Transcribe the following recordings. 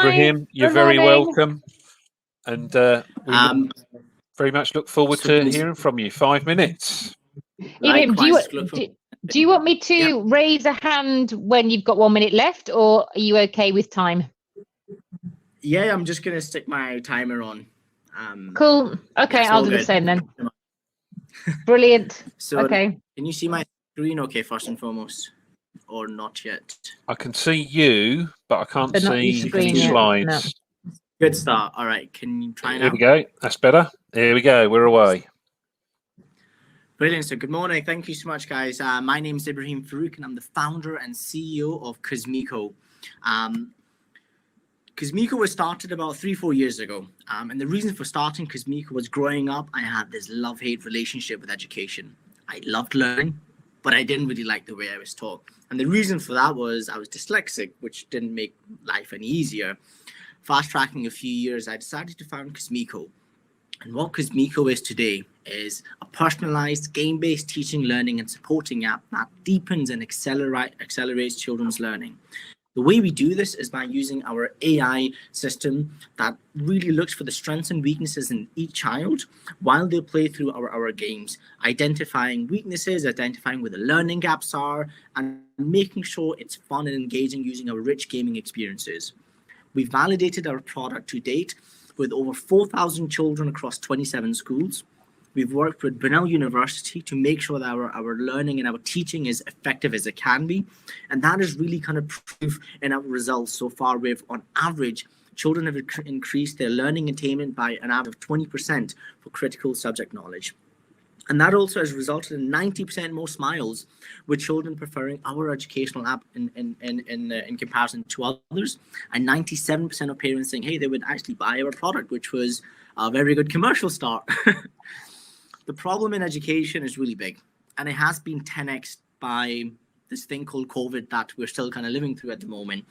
Ibrahim, you're very welcome. And we very much look forward to hearing from you. 5 minutes. Ibrahim, do you want me to raise a hand when you've got 1 minute left, or are you okay with time? Yeah, I'm just going to stick my timer on. Cool. Okay, I'll do the same then. Brilliant. So, okay. Can you see my screen okay, first and foremost? Or not yet? I can see you, but I can't see the slides. No. Good start. All right. Can you try now? Here we go. That's better. Here we go. We're away. Brilliant. So good morning. Thank you so much, guys. My name is Ibrahim Farouk, and I'm the founder and CEO of Cosmico. Cosmico was started about 3-4 years ago. And the reason for starting Cosmico was growing up, I had this love-hate relationship with education. I loved learning, but I didn't really like the way I was taught. And the reason for that was I was dyslexic, which didn't make life any easier. Fast tracking a few years, I decided to found Chrismeco. And what Chrismeco is today is a personalized, game-based teaching, learning, and supporting app that deepens and accelerates children's learning. The way we do this is by using our AI system that really looks for the strengths and weaknesses in each child while they play through our games, identifying weaknesses, identifying where the learning gaps are, and making sure it's fun and engaging using our rich gaming experiences. We've validated our product to date with over 4,000 children across 27 schools. We've worked with Bristol University to make sure that our learning and our teaching is effective as it can be. And that is really kind of proof in our results so far. We've, on average, children have increased their learning attainment by an average of 20% for critical subject knowledge. And that also has resulted in 90% more smiles, with children preferring our educational app in comparison to others, and 97% of parents saying, hey, they would actually buy our product, which was a very good commercial start. The problem in education is really big, and it has been 10x by this thing called COVID that we're still kind of living through at the moment.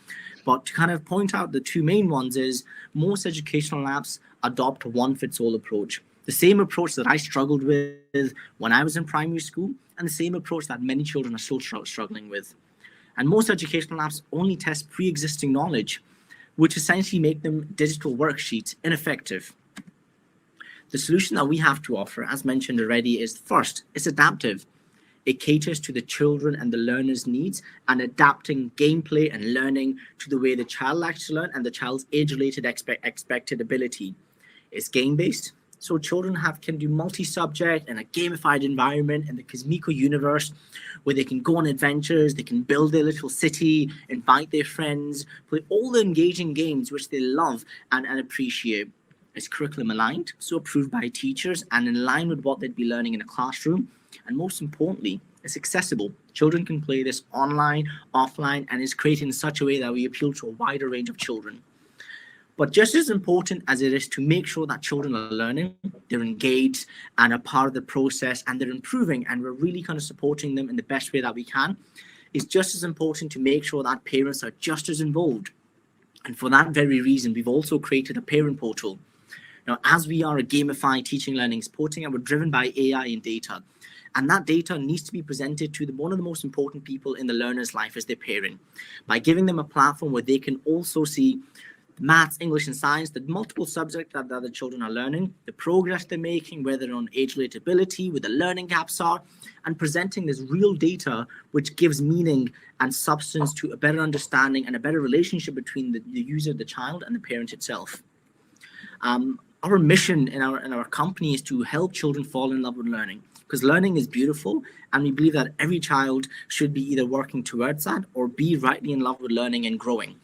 But to kind of point out the two main ones is most educational apps adopt a one-fits-all approach. The same approach that I struggled with when I was in primary school, and the same approach that many children are still struggling with. And most educational apps only test pre-existing knowledge, which essentially make them digital worksheets ineffective. The solution that we have to offer, as mentioned already, is first, it's adaptive. It caters to the children and the learner's needs and adapting gameplay and learning to the way the child likes to learn and the child's age-related expected ability. It's game-based, so children can do multi-subject and a gamified environment in the Cosmico universe where they can go on adventures, they can build their little city, invite their friends, play all the engaging games which they love and appreciate. It's curriculum aligned, so approved by teachers and in line with what they'd be learning in a classroom. And most importantly, it's accessible. Children can play this online, offline, and is created in such a way that we appeal to a wider range of children. But just as important as it is to make sure that children are learning, they're engaged and are part of the process and they're improving, and we're really kind of supporting them in the best way that we can, it's just as important to make sure that parents are just as involved. And for that very reason, we've also created a parent portal. Now, as we are a gamified teaching, learning, supporting, and we're driven by AI and data, and that data needs to be presented to one of the most important people in the learner's life as their parent, by giving them a platform where they can also see maths, English, and science, the multiple subjects that the children are learning, the progress they're making, whether they're on age-related ability, where the learning gaps are, and presenting this real data which gives meaning and substance to a better understanding and a better relationship between the user, the child, and the parent itself. Our mission in our company is to help children fall in love with learning, because learning is beautiful, and we believe that every child should be either working towards that or be rightly in love with learning and growing.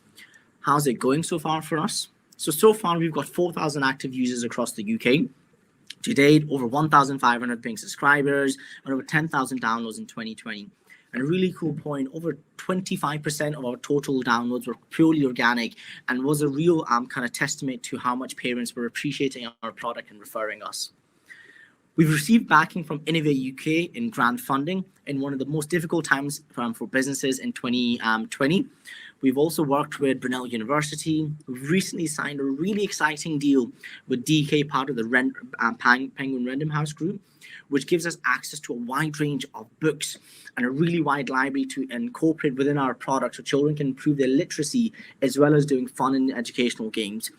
How's it going so far for us? So far, we've got 4,000 active users across the UK. To date, over 1,500 paying subscribers and over 10,000 downloads in 2020. And a really cool point, over 25% of our total downloads were purely organic and was a real kind of testament to how much parents were appreciating our product and referring us. We've received backing from Innovate UK in grant funding in one of the most difficult times for businesses in 2020, We've also worked with Brunel University. We've recently signed a really exciting deal with DK, part of the Penguin Random House Group, which gives us access to a wide range of books and a really wide library to incorporate within our product so children can improve their literacy as well as doing fun and educational games.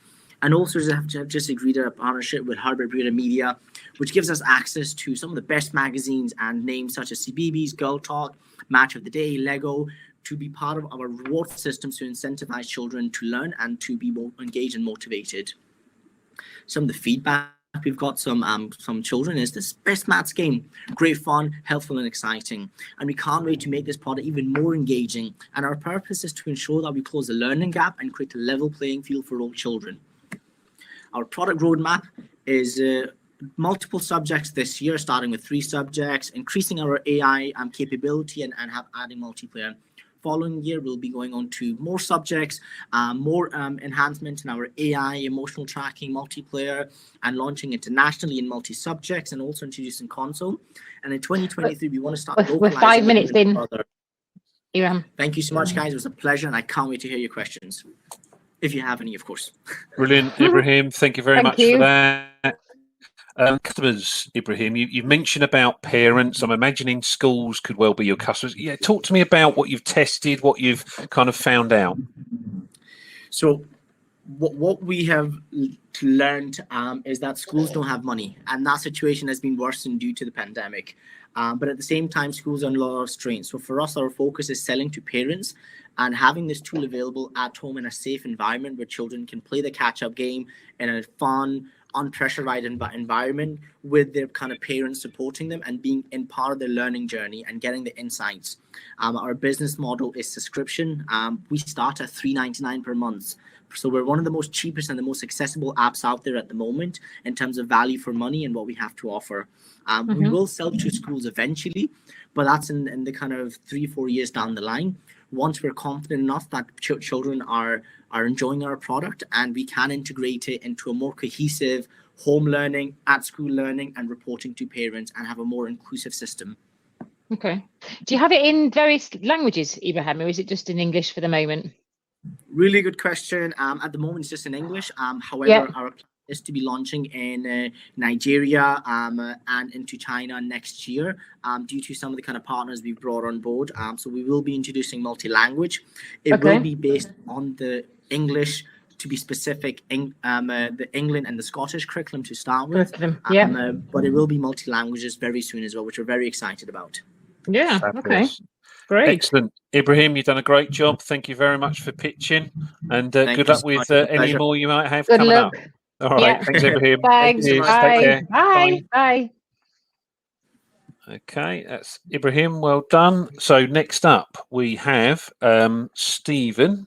And also have just agreed to a partnership with Herbert Breeder Media, which gives us access to some of the best magazines and names such as CBeebies, Girl Talk, Match of the Day, Lego, to be part of our reward systems to incentivize children to learn and to be more engaged and motivated. Some of the feedback we've got some children is this best maths game, great fun, helpful and exciting. And we can't wait to make this product even more engaging. And our purpose is to ensure that we close the learning gap and create a level playing field for all children. Our product roadmap is multiple subjects this year, starting with 3 subjects, increasing our AI capability and adding multiplayer. Following year, we'll be going on to more subjects, more enhancements in our AI, emotional tracking, multiplayer, and launching internationally in multi-subjects, and also introducing console. And in 2023, we want to start We're 5 minutes in. Ibrahim. Thank you so much, guys. It was a pleasure, and I can't wait to hear your questions, if you have any, of course. Brilliant, Ibrahim. Thank you very much for that. Customers, Ibrahim, you mentioned about parents. I'm imagining schools could well be your customers. Yeah, talk to me about what you've tested, what you've kind of found out. So what we have learned is that schools don't have money, and that situation has been worsened due to the pandemic. But at the same time, schools are under a lot of strain. So for us, our focus is selling to parents and having this tool available at home in a safe environment where children can play the catch-up game in a fun, unpressurized environment with their kind of parents supporting them and being in part of their learning journey and getting the insights. Our business model is subscription. We start at $3.99 per month. So we're one of the most cheapest and the most accessible apps out there at the moment in terms of value for money and what we have to offer. We will sell to schools eventually, but that's in the kind of 3-4 years down the line. Once we're confident enough that children are enjoying our product and we can integrate it into a more cohesive home learning, at school learning, and reporting to parents and have a more inclusive system. Okay. Do you have it in various languages, Ibrahim, or is it just in English for the moment? Really good question. At the moment, it's just in English. However, our plan is to be launching in Nigeria and into China next year due to some of the kind of partners we've brought on board. So we will be introducing multi-language. It will be based on the English, to be specific, the England and the Scottish curriculum to start with. But it will be multi-languages very soon as well, which we're very excited about. Yeah, Fabulous. Okay. Great. Excellent. Ibrahim, you've done a great job. Thank you very much for pitching. And good luck with any more you might have coming up. All right. Thanks, Ibrahim. Thanks. Cheers. Bye. Take care. Bye. Bye. Okay, that's Ibrahim. Well done. So next up, we have Stephen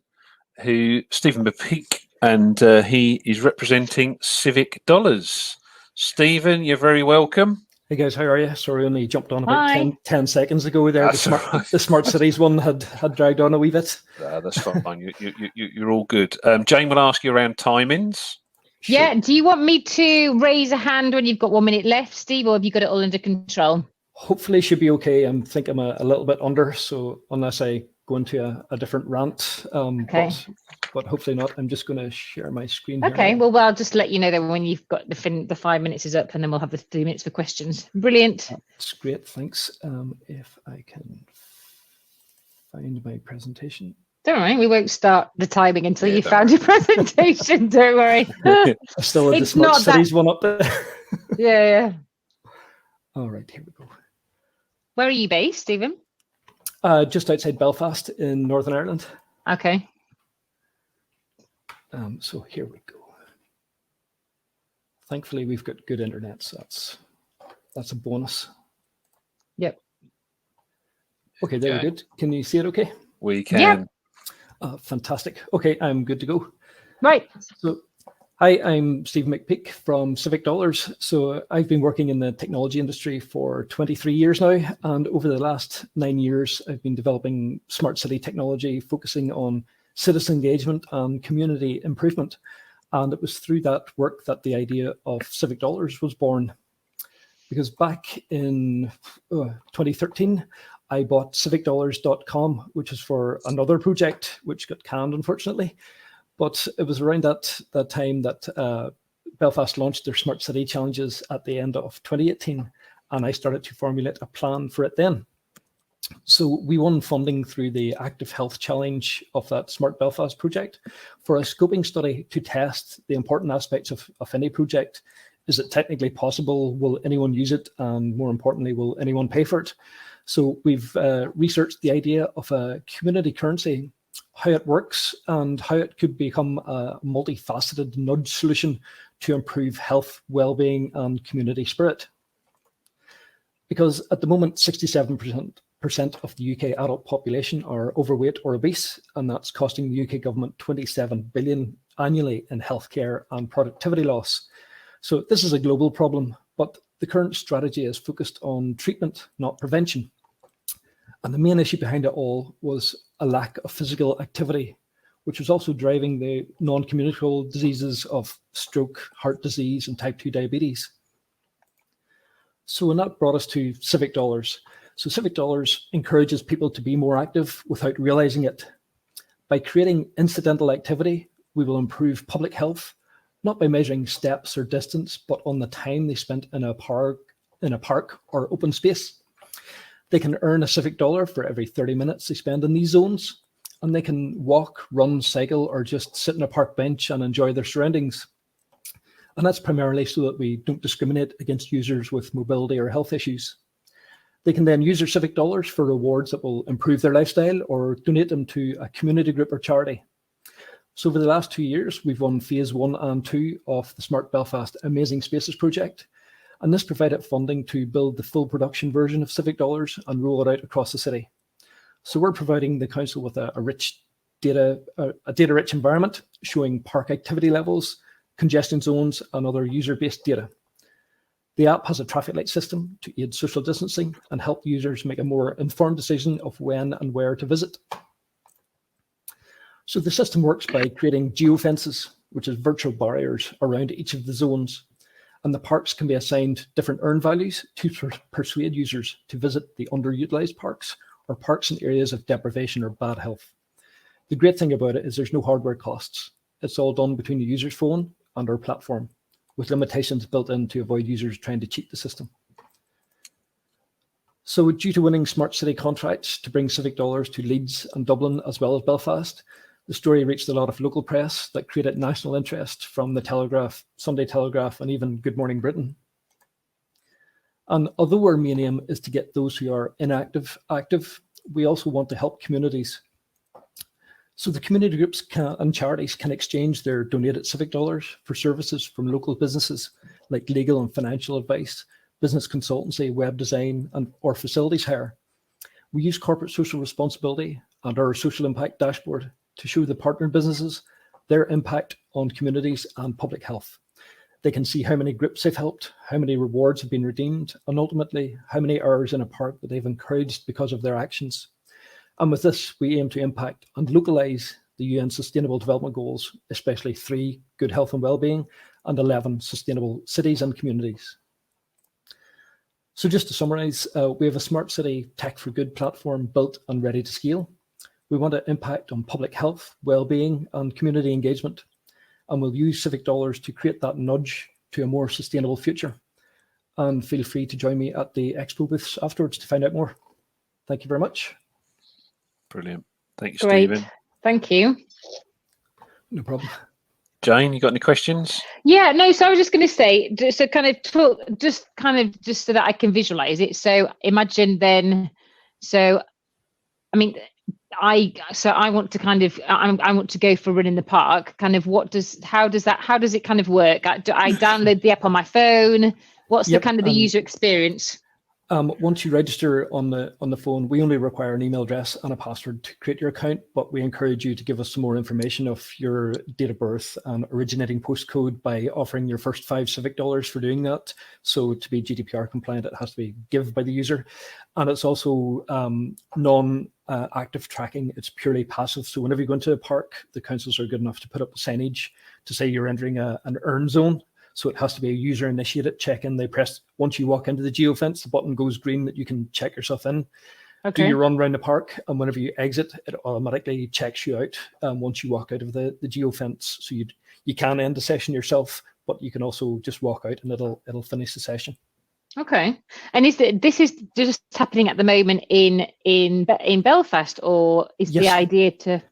McPeak, and he is representing CivicDollars. Stephen, you're very welcome. Hey guys, how are you? Sorry, I only jumped on about 10 seconds ago there. The smart cities one had dragged on a wee bit. That's fine. You're all good. Jane will ask you around timings. Sure. Yeah. Do you want me to raise a hand when you've got 1 minute left, Steve, or have you got it all under control? Hopefully, should be okay. I think I'm a little bit under, so unless I go into a different rant, but hopefully not. I'm just going to share my screen. Okay. Well, I'll just let you know that when you've got the 5 minutes is up, and then we'll have the 3 minutes for questions. Brilliant. That's great. Thanks. If I can find my presentation. Don't worry, we won't start the timing until you found your presentation. Don't worry. I still have the smart cities one up there. Yeah. All right, here we go. Where are you based, Stephen? Just outside Belfast in Northern Ireland. Okay. So here we go. Thankfully, we've got good internet, so that's a bonus. Yep. Okay, there we go. Can you see it okay? We can. Yeah. Fantastic. Okay, I'm good to go. Right. So, hi, I'm Steve McPeak from CivicDollars. So I've been working in the technology industry for 23 years now. And over the last 9 years, I've been developing smart city technology, focusing on citizen engagement and community improvement. And it was through that work that the idea of CivicDollars was born. Because back in 2013, I bought CivicDollars.com, which is for another project, which got canned, unfortunately. But it was around that time that Belfast launched their Smart City Challenges at the end of 2018, and I started to formulate a plan for it then. So we won funding through the Active Health Challenge of that Smart Belfast project for a scoping study to test the important aspects of any project. Is it technically possible? Will anyone use it? And more importantly, will anyone pay for it? So we've researched the idea of a community currency, how it works and how it could become a multifaceted nudge solution to improve health, well-being and community spirit. Because at the moment, 67% of the UK adult population are overweight or obese, and that's costing the UK government 27 billion annually in healthcare and productivity loss. So this is a global problem, but the current strategy is focused on treatment, not prevention. And the main issue behind it all was a lack of physical activity, which was also driving the non-communicable diseases of stroke, heart disease, and type 2 diabetes. So that brought us to CivicDollars. So CivicDollars encourages people to be more active without realizing it. By creating incidental activity, we will improve public health, not by measuring steps or distance, but on the time they spent in a park or open space. They can earn a civic dollar for every 30 minutes they spend in these zones, and they can walk, run, cycle, or just sit on a park bench and enjoy their surroundings. And that's primarily so that we don't discriminate against users with mobility or health issues. They can then use their civic dollars for rewards that will improve their lifestyle or donate them to a community group or charity. So over the last 2 years, we've won phase 1 and 2 of the Smart Belfast Amazing Spaces project. And this provided funding to build the full production version of CivicDollars and roll it out across the city. So we're providing the council with a data-rich environment showing park activity levels, congestion zones, and other user-based data. The app has a traffic light system to aid social distancing and help users make a more informed decision of when and where to visit. So the system works by creating geofences, which is virtual barriers around each of the zones. And the parks can be assigned different earn values to persuade users to visit the underutilized parks or parks in areas of deprivation or bad health. The great thing about it is there's no hardware costs. It's all done between the user's phone and our platform, with limitations built in to avoid users trying to cheat the system. So due to winning smart city contracts to bring CivicDollars to Leeds and Dublin, as well as Belfast, the story reached a lot of local press that created national interest from the Telegraph, Sunday Telegraph, and even Good Morning Britain. And although our main aim is to get those who are inactive active, we also want to help communities. So the community groups and charities can exchange their donated civic dollars for services from local businesses like legal and financial advice, business consultancy, web design, or facilities hire. We use corporate social responsibility and our social impact dashboard to show the partner businesses their impact on communities and public health. They can see how many groups they've helped, how many rewards have been redeemed, and ultimately how many hours in a park that they've encouraged because of their actions. And with this, we aim to impact and localize the UN Sustainable Development Goals, especially 3, good health and well-being, and 11, sustainable cities and communities. So just to summarize, we have a smart city tech for good platform built and ready to scale. We want to impact on public health, well-being, and community engagement. And we'll use CivicDollars to create that nudge to a more sustainable future. And feel free to join me at the expo booths afterwards to find out more. Thank you very much. Brilliant. Thank you, Great. Stephen. Thank you. No problem. Jane, you got any questions? Yeah, no, so I was just going to say, so kind of talk, just so that I can visualize it. So imagine then, so, I mean, I want to kind of, I want to go for a run in the park. Kind of how does it kind of work? I download the app on my phone. What's the kind of the user experience? Once you register on the phone, we only require an email address and a password to create your account, but we encourage you to give us some more information of your date of birth and originating postcode by offering your first 5 civic dollars for doing that. So to be GDPR compliant, it has to be given by the user. And it's also non-active tracking. It's purely passive. So whenever you go into a park, the councils are good enough to put up signage to say you're entering an earn zone. So it has to be a user-initiated check-in. They press, once you walk into the geofence, the button goes green that you can check yourself in. do Okay. your run around the park, and whenever you exit, it automatically checks you out once you walk out of the geofence. So you can end the session yourself, but you can also just walk out and it'll finish the session. Okay. And this is just happening at the moment in Belfast, or is the Yes. idea to?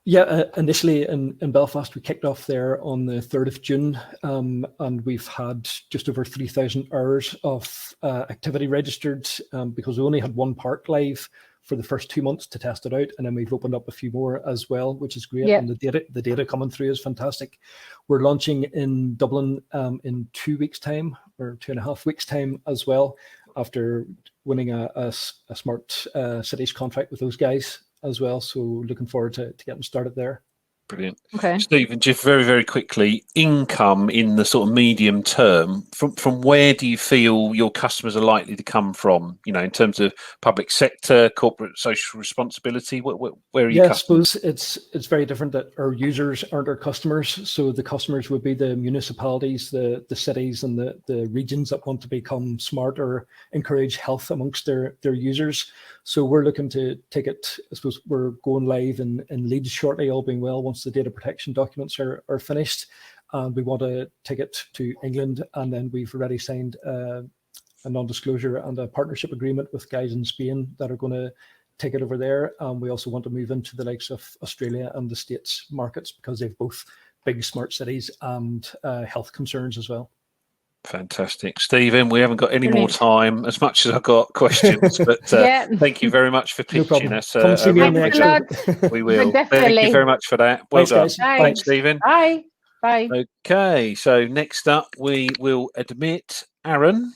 Yeah, initially in Belfast, we kicked off there on the 3rd of June, and we've had just over 3,000 hours of activity registered because we only had one park live for the first 2 months to test it out, and then we've opened up a few more as well, which is great. Yeah. And the data coming through is fantastic. We're launching in Dublin in 2 weeks' time, or 2.5 weeks' time as well, after winning a smart cities contract with those guys as well. So looking forward to getting started there. Brilliant. Okay. Stephen, just very, very quickly, income in the sort of medium term, from where do you feel your customers are likely to come from, in terms of public sector, corporate social responsibility? Where are you? Yeah, I suppose it's very different that our users aren't our customers. So the customers would be the municipalities, the cities and the regions that want to become smart or encourage health amongst their users. So we're looking to take it, I suppose we're going live in Leeds shortly, all being well, once the data protection documents are finished. And we want to take it to England, and then we've already signed a non-disclosure and a partnership agreement with guys in Spain that are going to take it over there. We also want to move into the likes of Australia and the States markets because they've both big smart cities and health concerns as well. Fantastic. Stephen, we haven't got any Brilliant. more time, as much as I've got questions, but Yeah. thank you very much for No pitching problem. us. Come see me on the Thanks a lot. expo. We will. Thank Definitely. you very much for that. Well Thanks, done. guys. Thanks, Bye. Stephen. Bye. Bye. Okay, so next up we will admit Aaron,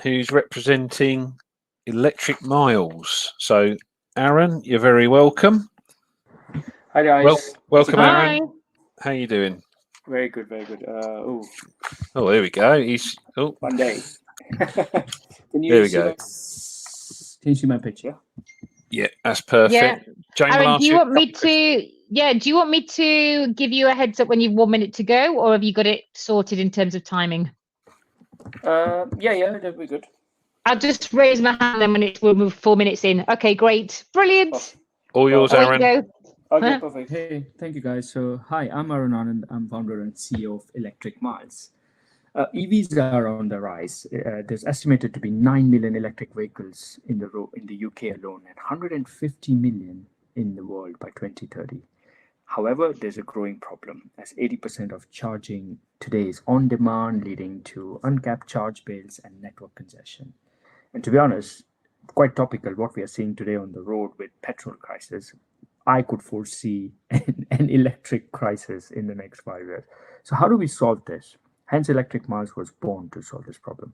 who's representing Electric Miles. So Aaron, you're very welcome. Hi guys. Welcome, Hi. Aaron. How you doing? Very good, very good. Oh, there we go. One day. Can There we you go. Can you see my picture? Yeah, that's perfect. Yeah. Jane will Aaron, ask do you you a want me couple of questions. to? Yeah. Do you want me to give you a heads up when you've 1 minute to go, or have you got it sorted in terms of timing? Yeah, that'd be good. I'll just raise my hand then when we'll move 4 minutes in. Okay, great. Brilliant. All yours, Away Aaron. you go. Okay, perfect. Hey, thank you guys. So, hi, I'm Arun Anand. I'm founder and CEO of Electric Miles. EVs are on the rise. There's estimated to be 9 million electric vehicles in the UK alone, and 150 million in the world by 2030. However, there's a growing problem, as 80% of charging today is on demand, leading to uncapped charge bills and network congestion. And to be honest, quite topical, what we are seeing today on the road with petrol crisis, I could foresee an electric crisis in the next 5 years. So how do we solve this? Hence, Electric Miles was born to solve this problem.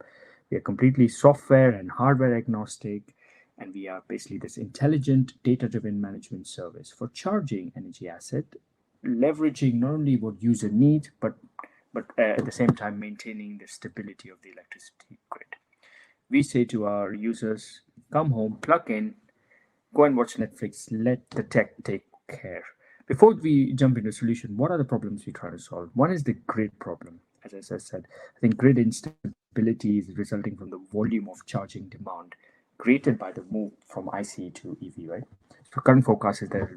We are completely software and hardware agnostic, and we are basically this intelligent, data-driven management service for charging energy asset, leveraging not only what user needs, but at the same time maintaining the stability of the electricity grid. We say to our users, come home, plug in, go and watch Netflix, let the tech take care. Before we jump into the solution, what are the problems we try to solve? One is the grid problem. As I said, I think grid instability is resulting from the volume of charging demand created by the move from ICE to EV, right? So current forecast is that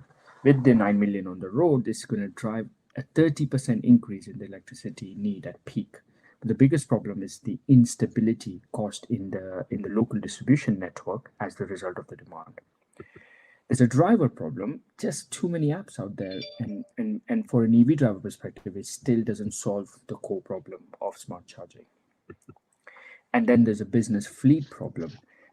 with the 9 million on the road, this is going to drive a 30% increase in the electricity need at peak. But the biggest problem is the instability caused in the local distribution network as the result of the demand. There's a driver problem, just too many apps out there, and for an EV driver perspective, it still doesn't solve the core problem of smart charging. And then there's a business fleet problem.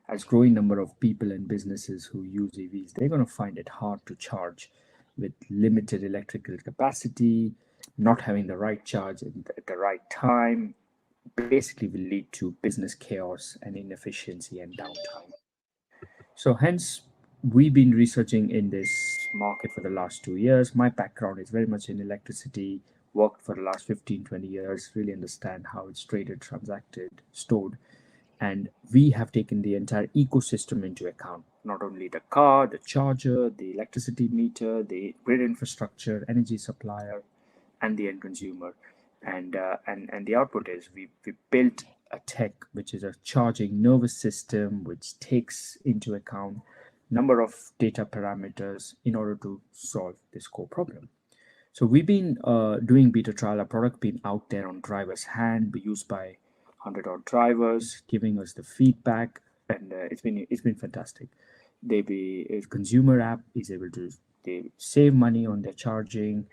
As growing number of people and businesses who use EVs, they're going to find it hard to charge with limited electrical capacity, not having the right charge at the right time, basically will lead to business chaos and inefficiency and downtime. So hence, we've been researching in this market for the last 2 years. My background is very much in electricity, worked for the last 15, 20 years, really understand how it's traded, transacted, stored. And we have taken the entire ecosystem into account, not only the car, the charger, the electricity meter, the grid infrastructure, energy supplier, and the end consumer. And the output is we built a tech, which is a charging nervous system, which takes into account number of data parameters in order to solve this core problem. So we've been doing beta trial, a product been out there on driver's hand, be used by 100 odd drivers, giving us the feedback, and it's been fantastic. A consumer app is able to save money on their charging,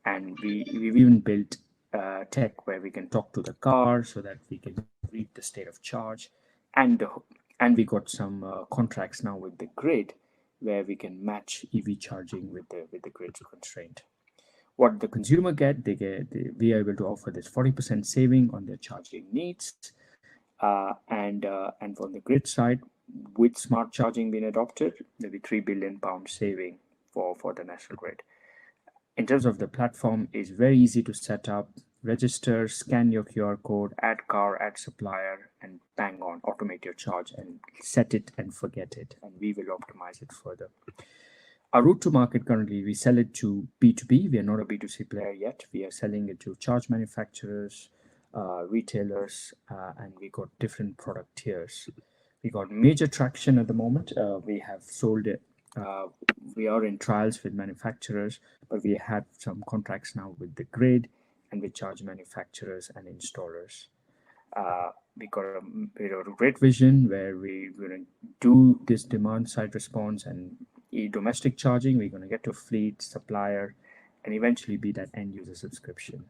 and we've even built tech where we can talk to the car so that we can read the state of charge, and we got some contracts now with the grid where we can match EV charging with the grid constraint. What the consumer we are able to offer this 40% saving on their charging needs, and from the grid side, with smart charging being adopted, there'll be £3 billion saving for the national grid. In terms of the platform, it's very easy to set up, register, scan your QR code, add car, add supplier, and bang on, automate your charge and set it and forget it, and we will optimize it further. Our route to market currently, we sell it to B2B. We are not a B2C player yet. We are selling it to charge manufacturers, retailers, and we got different product tiers. We got major traction at the moment. We have sold it. We are in trials with manufacturers, but we have some contracts now with the grid and with charge manufacturers and installers. We got a great vision where we're going to do this demand side response and domestic charging. We're going to get to fleet, supplier, and eventually be that end user subscription.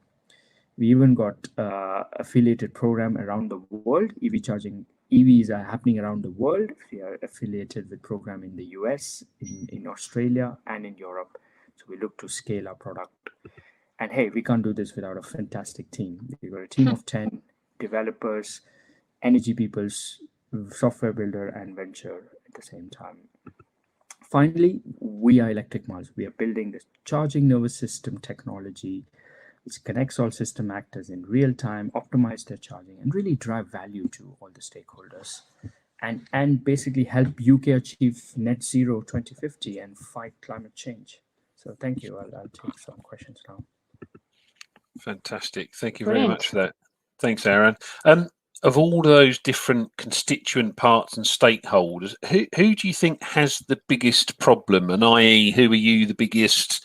We even got affiliated program around the world. EVs are happening around the world. We are affiliated with program in the US, in Australia, and in Europe. So we look to scale our product. And hey, we can't do this without a fantastic team. We've got a team of 10 developers, energy people, software builder, and venture at the same time. Finally, we are Electric Miles. We are building this charging nervous system technology which connects all system actors in real time, optimize their charging, and really drive value to all the stakeholders, and basically help UK achieve net zero 2050 and fight climate change. So thank you. I'll take some questions now. Fantastic. Thank you very much for that. Thanks, Aaron. Of all those different constituent parts and stakeholders, who do you think has the biggest problem, and i.e. who are you the biggest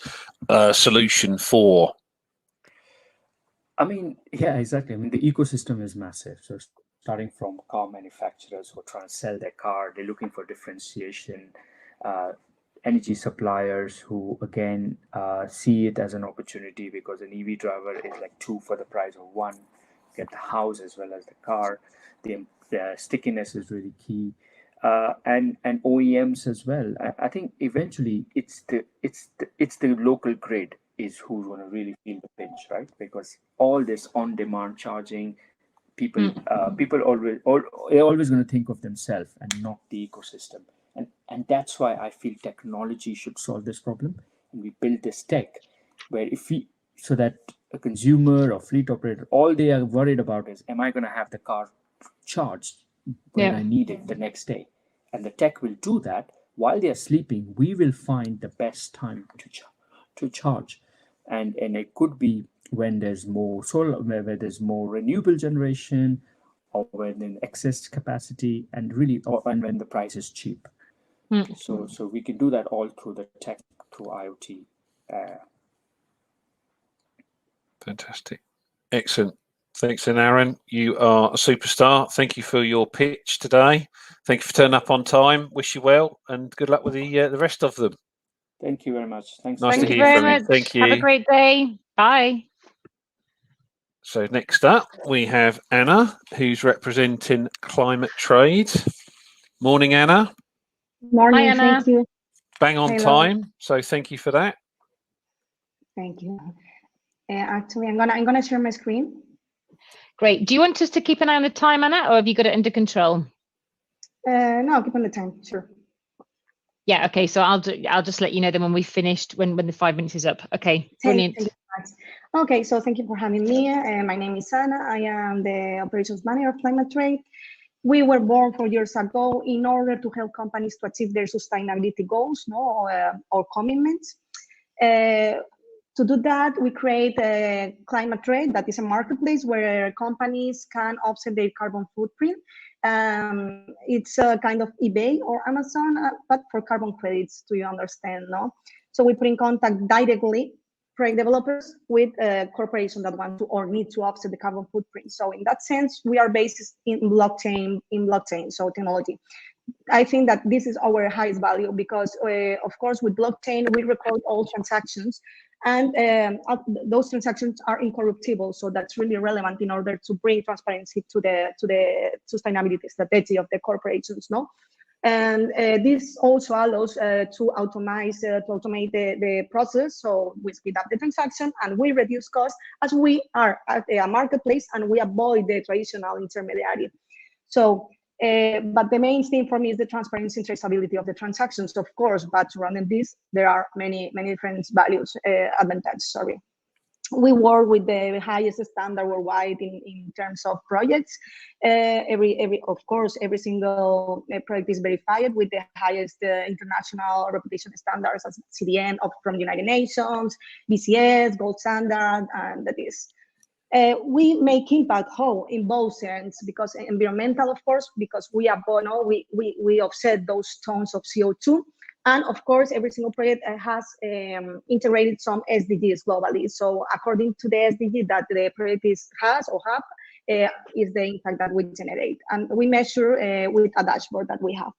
solution for? I mean, yeah, exactly. I mean, the ecosystem is massive. So starting from car manufacturers who are trying to sell their car, they're looking for differentiation, energy suppliers who, again, see it as an opportunity because an EV driver is like 2 for the price of 1. Get the house as well as the car. The stickiness is really key, and OEMs as well. I think eventually it's the local grid is who's going to really feel the pinch, right? Because all this on-demand charging, people they're always going to think of themselves and not the ecosystem, and that's why I feel technology should solve this problem, and we built this tech where so that a consumer or fleet operator, all they are worried about is, am I going to have the car charged when I need it the next day? And the tech will do that while they are sleeping. We will find the best time to charge, and it could be when there's more solar, where there's more renewable generation, or when in excess capacity, and when the price is cheap. So we can do that all through the tech, through IoT. Fantastic. Excellent. Thanks, and Aaron. You are a superstar. Thank you for your pitch today. Thank you for turning up on time. Wish you well, and good luck with the rest of them. Thank you very much. Thanks. Nice to Thank you hear very from you. much. Thank you. Have a great day. Bye. So next up, we have Anna, who's representing Climate Trade. Morning, Anna. Morning. Hi, Anna. Thank you. Bang on Hello. time. So thank you for that. Thank you. Actually, I'm gonna share my screen. Great. Do you want us to keep an eye on the time, Anna, or have you got it under control? No, I'll keep on the time. Sure. Yeah. Okay. So I'll just let you know then when we've finished, when the 5 minutes is up. Okay. Brilliant. Thank you so much. Okay. So thank you for having me. My name is Anna. I am the operations manager of Climate Trade. We were born 4 years ago in order to help companies to achieve their sustainability goals, or commitments. To do that, we create a climate trade that is a marketplace where companies can offset their carbon footprint. It's a kind of eBay or Amazon, but for carbon credits, do you understand, no? So we put in contact directly project developers with a corporation that want to or need to offset the carbon footprint. So in that sense, we are based in blockchain, so technology. I think that this is our highest value because, of course, with blockchain, we record all transactions, and those transactions are incorruptible. So that's really relevant in order to bring transparency to the sustainability strategy of the corporations, no? And this also allows to automate the process. So we speed up the transaction and we reduce costs as we are at a marketplace and we avoid the traditional intermediary. So, but the main thing for me is the transparency and traceability of the transactions, of course, but running this, there are many different values, advantages, sorry. We work with the highest standard worldwide in terms of projects. Of course, every single project is verified with the highest international reputation standards as CDN from the United Nations, BCS, Gold Standard, and that is. We make impact in both sense, because environmental, of course, because we offset those tons of CO2. And of course, every single project has integrated some SDGs globally. So according to the SDG that the project has is the impact that we generate. And we measure with a dashboard that we have.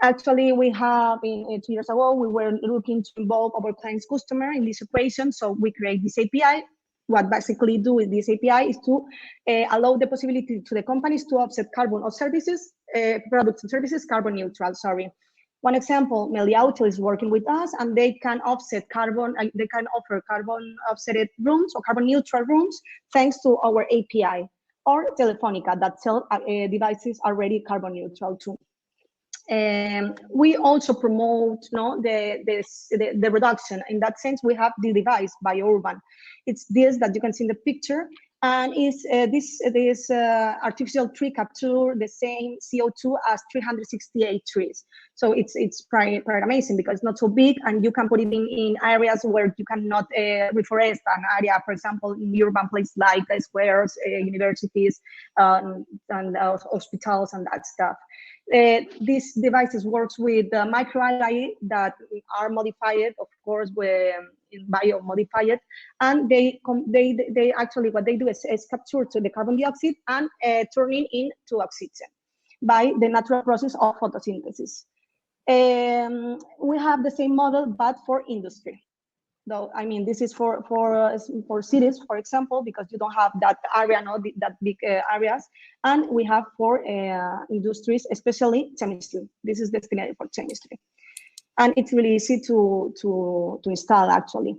Actually, we have, 2 years ago, we were looking to involve our client's customer in this equation. So we create this API. What basically do with this API is to allow the possibility to the companies to offset carbon of services, products and services, carbon neutral, sorry. One example, Meliautel is working with us and they can offset carbon, they can offer carbon offsetted rooms or carbon neutral rooms thanks to our API, or Telefonica that sell devices already carbon neutral too. We also promote the reduction. In that sense, we have the device BioUrban. It's this that you can see in the picture, and is this artificial tree capture the same CO2 as 368 trees. So it's pretty amazing because it's not so big, and you can put it in areas where you cannot reforest an area, for example, in urban places like squares, universities, and hospitals and that stuff. These devices works with microalgae that are modified, of course, bio-modified, and they actually what they do is capture to the carbon dioxide and turn it into oxygen by the natural process of photosynthesis. We have the same model, but for industry. Though, I mean, this is for cities, for example, because you don't have that area, that big areas, and we have for industries, especially chemistry. This is destined for chemistry, and it's really easy to install actually.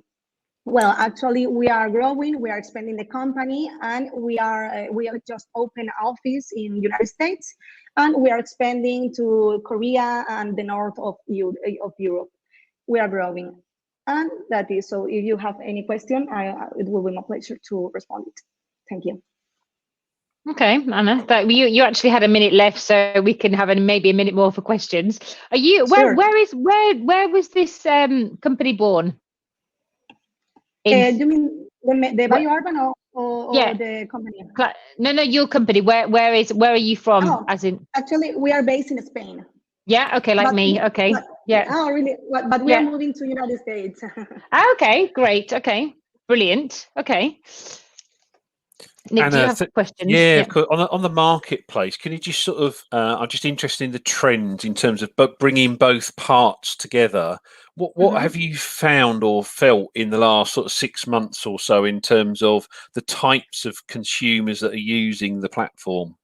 Well, actually, we are growing, we are expanding the company, and we have just opened an office in United States, and we are expanding to Korea and the north of Europe. We are growing. And that is, so if you have any question, it will be my pleasure to respond. Thank you. Okay, Anna, you actually had a minute left, so we can have maybe a minute more for questions. Are you Sure. where was this company born? You mean the BioUrban or yeah. the company? No, your company. Where are you from? Oh, as in, actually, we are based in Spain. Yeah. Okay. Like me. Okay. Yeah. Oh, really? But we are moving to United States. Okay. Great. Okay. Brilliant. Okay. Nick, do you have questions? Yeah, of course. On the marketplace, can you just sort of? I'm just interested in the trends in terms of bringing both parts together. What have you found or felt in the last sort of 6 months or so in terms of the types of consumers that are using the platform?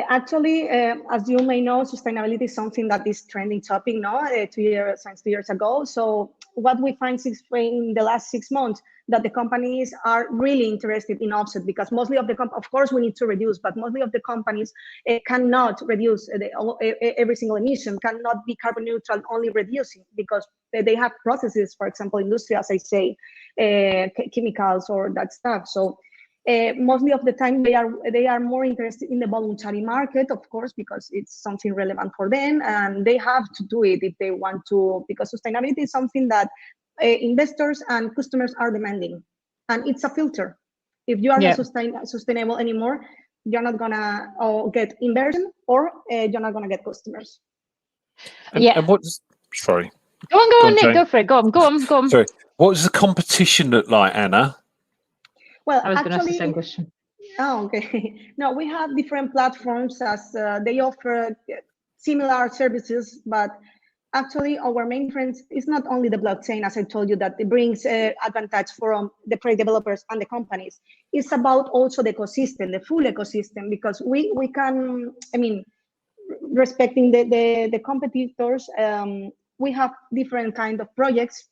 Actually, as you may know, sustainability is something that is trending topic now, 2 years ago. So what we find in the last 6 months, that the companies are really interested in offset, because mostly of the of course we need to reduce, but mostly of the companies cannot reduce every single emission, cannot be carbon neutral only reducing, because they have processes, for example, industry, as I say, chemicals or that stuff. So mostly of the time they are more interested in the voluntary market, of course, because it's something relevant for them, and they have to do it if they want to, because sustainability is something that investors and customers are demanding, and it's a filter. If you are not sustainable anymore, you're not gonna get inversion, or you're not gonna get customers. And what's sorry? Go on, Nick. Jane. Go for it. Go on. Sorry. What does the competition look like, Anna? Well, I was going to ask the actually, same question. Oh, okay. No, we have different platforms as they offer similar services, but actually our main difference is not only the blockchain, as I told you, that it brings advantage for the project developers and the companies. It's about also the ecosystem, the full ecosystem, because we can, I mean, respecting the competitors, we have different kind of projects.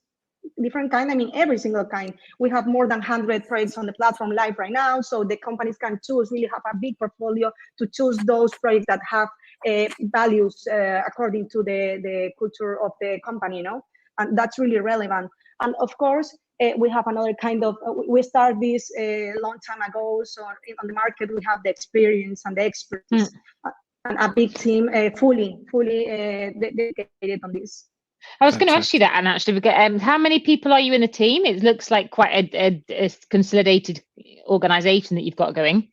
I mean, every single kind. We have more than 100 projects on the platform live right now, so the companies can choose, really have a big portfolio to choose those projects that have values according to the culture of the company, you know, and that's really relevant. And of course, we have another kind of, we started this a long time ago, so on the market we have the experience and the expertise, and a big team fully dedicated on this. I was going to ask you that, Anna, actually, because, how many people are you in the team? It looks like quite a consolidated organization that you've got going.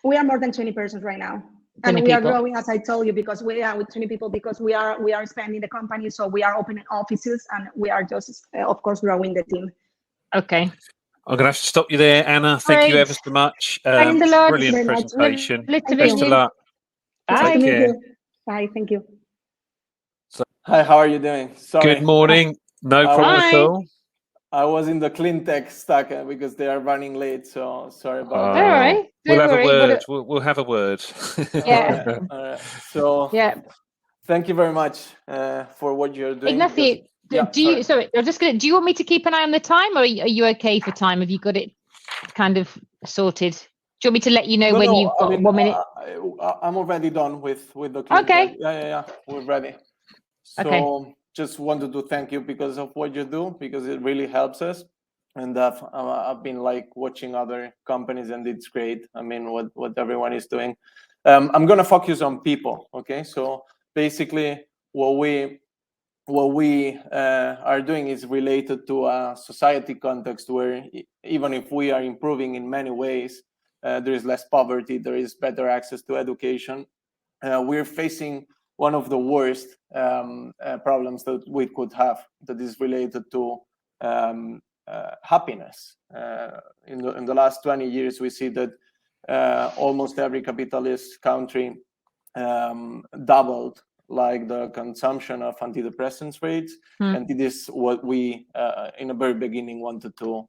We are more than 20 persons right now. And we are growing, as I told you, because we are with 20 people, because we are expanding the company. So we are opening offices, and we are just, of course, growing the team. Okay. I'm going to have to stop you there, Anna. Thank you ever so much. Thanks a lot. Brilliant presentation. Best of luck. Bye. Take care. Bye. Thank you. Hi, how are you doing? Sorry. Good morning. No problem at all. I was in the CleanTech stack because they are running late, so sorry about that. All right. We'll have a word. We'll have a word. Yeah. All right. So thank you very much for what you're doing. Ignacio, do you want me to keep an eye on the time, or are you okay for time? Have you got it kind of sorted? Do you want me to let you know when you've got 1 minute? I'm already done with the CleanTech. Okay. Yeah. We're ready. So just wanted to thank you because of what you do, because it really helps us. And I've been like watching other companies, and it's great. I mean, what everyone is doing. I'm gonna focus on people. Okay, so basically, what we are doing is related to a society context where even if we are improving in many ways, there is less poverty, there is better access to education. We're facing one of the worst problems that we could have, that is related to happiness. In the last 20 years, we see that almost every capitalist country doubled like the consumption of antidepressants rates, and it is what we in the very beginning wanted to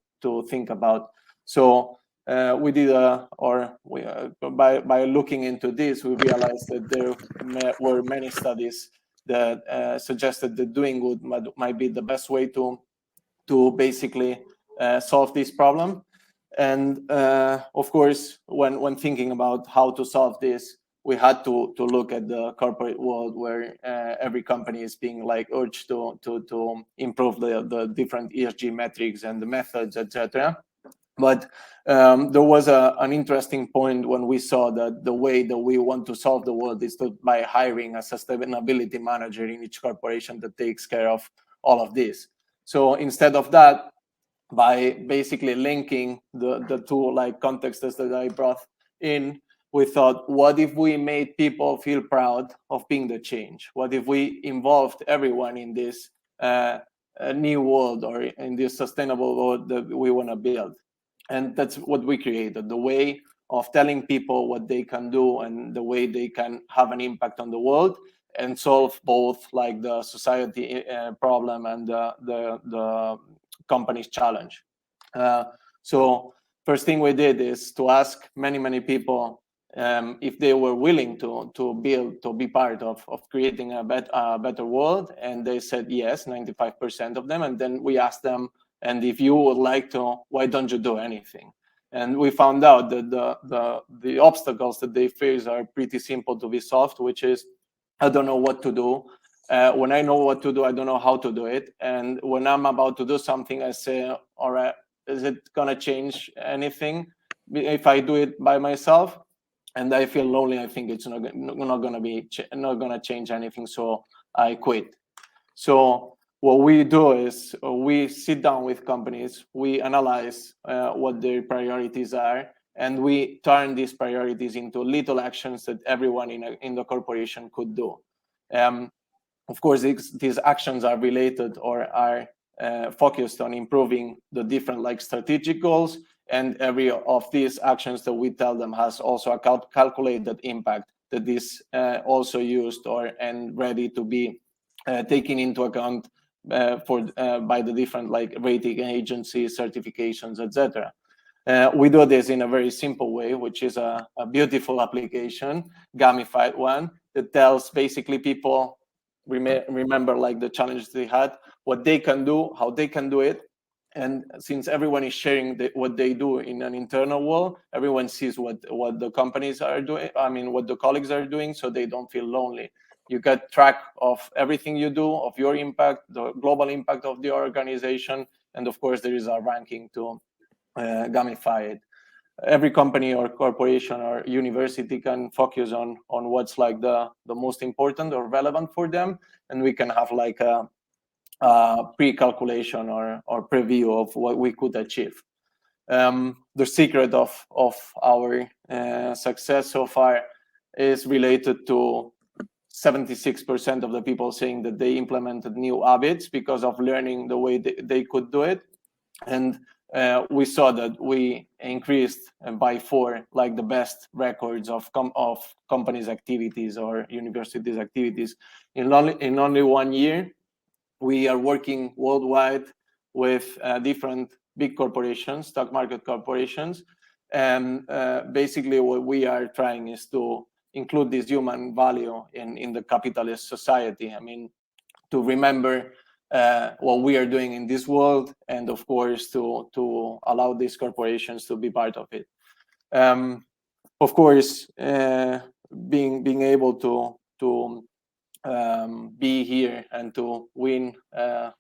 think about. So we did by looking into this, we realized that there were many studies that suggested that doing good might be the best way to basically solve this problem. And of course, when thinking about how to solve this, we had to look at the corporate world, where every company is being like urged to improve the different ESG metrics and the methods, etc. But there was an interesting point when we saw that the way that we want to solve the world is by hiring a sustainability manager in each corporation that takes care of all of this. So instead of that, by basically linking the two like contexts that I brought in, we thought, what if we made people feel proud of being the change? What if we involved everyone in this new world, or in this sustainable world that we want to build? And that's what we created, the way of telling people what they can do and the way they can have an impact on the world and solve both like the society problem and the company's challenge. So first thing we did is to ask many people if they were willing to be part of creating a better world, and they said yes, 95% of them. And then we asked them, and if you would like to, why don't you do anything? And we found out that the obstacles that they face are pretty simple to be solved, which is, I don't know what to do. When I know what to do, I don't know how to do it. And when I'm about to do something, I say, all right, is it gonna change anything if I do it by myself? And I feel lonely. I think it's not gonna change anything. So I quit. So what we do is we sit down with companies, we analyze what their priorities are, and we turn these priorities into little actions that everyone in the corporation could do. Of course, these actions are related or are focused on improving the different like strategic goals, and every of these actions that we tell them has also a calculated impact that is also used and ready to be taken into account by the different like rating agencies, certifications, etc. We do this in a very simple way, which is a beautiful application, gamified one, that tells basically people remember like the challenges they had, what they can do, how they can do it. And since everyone is sharing what they do in an internal wall, everyone sees what the companies are doing, I mean, what the colleagues are doing, so they don't feel lonely. You get track of everything you do, of your impact, the global impact of the organization, and of course there is a ranking to gamify it. Every company or corporation or university can focus on what's like the most important or relevant for them, and we can have like a pre-calculation or preview of what we could achieve. The secret of our success so far is related to 76% of the people saying that they implemented new habits because of learning the way they could do it. And we saw that we increased by 4 like the best records of companies' activities or universities' activities in only 1 year. We are working worldwide with different big corporations, stock market corporations, and basically what we are trying is to include this human value in the capitalist society. I mean, to remember what we are doing in this world, and of course to allow these corporations to be part of it. Of course, being able to be here and to win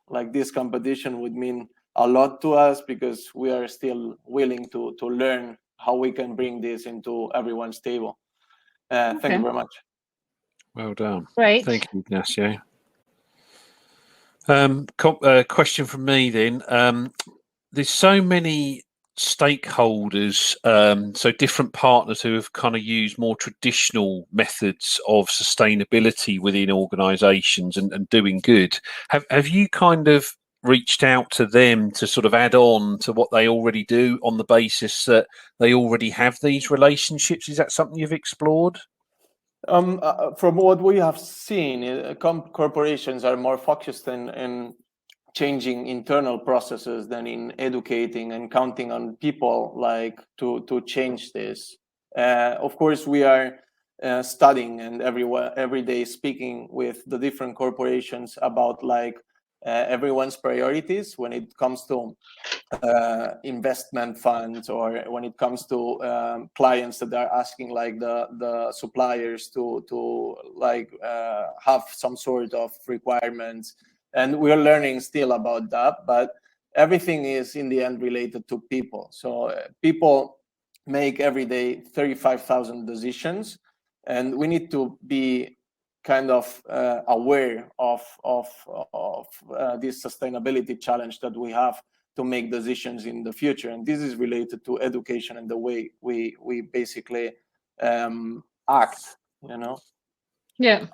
like this competition would mean a lot to us, because we are still willing to learn how we can bring this into everyone's table. Thank you very much. Well done. Great. Thank you, Ignacio. Question from me then. There's so many stakeholders, so different partners who have kind of used more traditional methods of sustainability within organizations and doing good. Have you kind of reached out to them to sort of add on to what they already do on the basis that they already have these relationships? Is that something you've explored? From what we have seen, corporations are more focused in changing internal processes than in educating and counting on people like to change this. Of course, we are studying and every day speaking with the different corporations about like everyone's priorities when it comes to investment funds, or when it comes to clients that are asking like the suppliers to like have some sort of requirements. And we're learning still about that, but everything is in the end related to people. So people make every day 35,000 decisions, and we need to be kind of aware of this sustainability challenge that we have to make decisions in the future. And this is related to education and the way we basically act, you know? Yeah.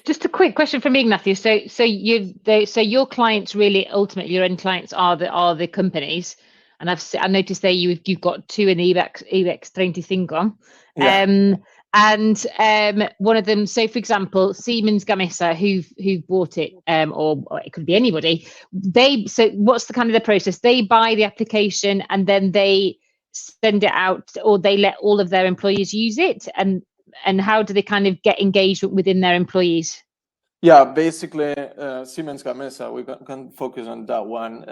Just a quick question from Ignacio. So your clients really, ultimately your end clients are the companies, and I noticed there you've got 2 in the IBEX 35. Yeah. And one of them, so for example, Siemens Gamesa, who bought it, or it could be anybody. So what's the kind of the process? They buy the application and then they send it out, or they let all of their employees use it, and how do they kind of get engagement within their employees? Yeah, basically, Siemens Gamesa, we can focus on that one.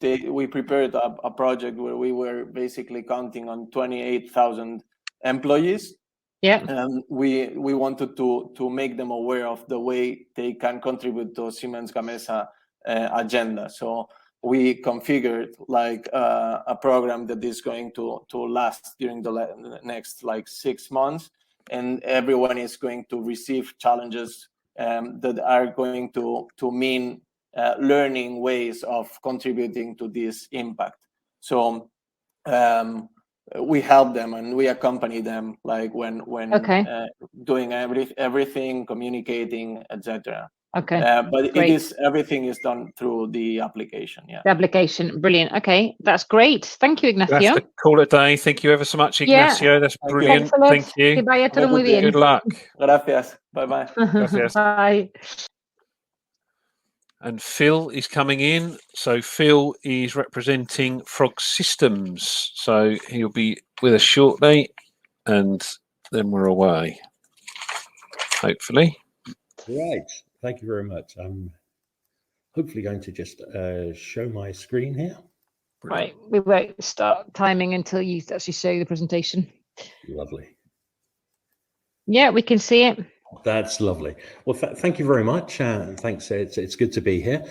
We prepared a project where we were basically counting on 28,000 employees. Yeah. And we wanted to make them aware of the way they can contribute to Siemens Gamesa agenda. So we configured like a program that is going to last during the next like 6 months, and everyone is going to receive challenges that are going to mean learning ways of contributing to this impact. So we help them and we accompany them, like when doing everything, communicating, etc. Okay. But great. everything is done through the application. Yeah. The application, brilliant. Okay, that's great. Thank you, That's Ignacio. the call it day. Thank you ever so much, Ignacio. That's Thank you. brilliant. Thanks a lot. Thank you. Que vaya todo Have a muy good day. bien. Good luck. Gracias. Bye bye. Gracias. Bye. And Phil is coming in. So Phil is representing Frog Systems. So he'll be with us shortly, and then we're away, hopefully. Right. Thank you very much. I'm hopefully going to just show my screen here. Right, we won't start timing until you actually show the presentation. Lovely. Yeah, we can see it. That's lovely. Well, thank you very much. Thanks. It's good to be here.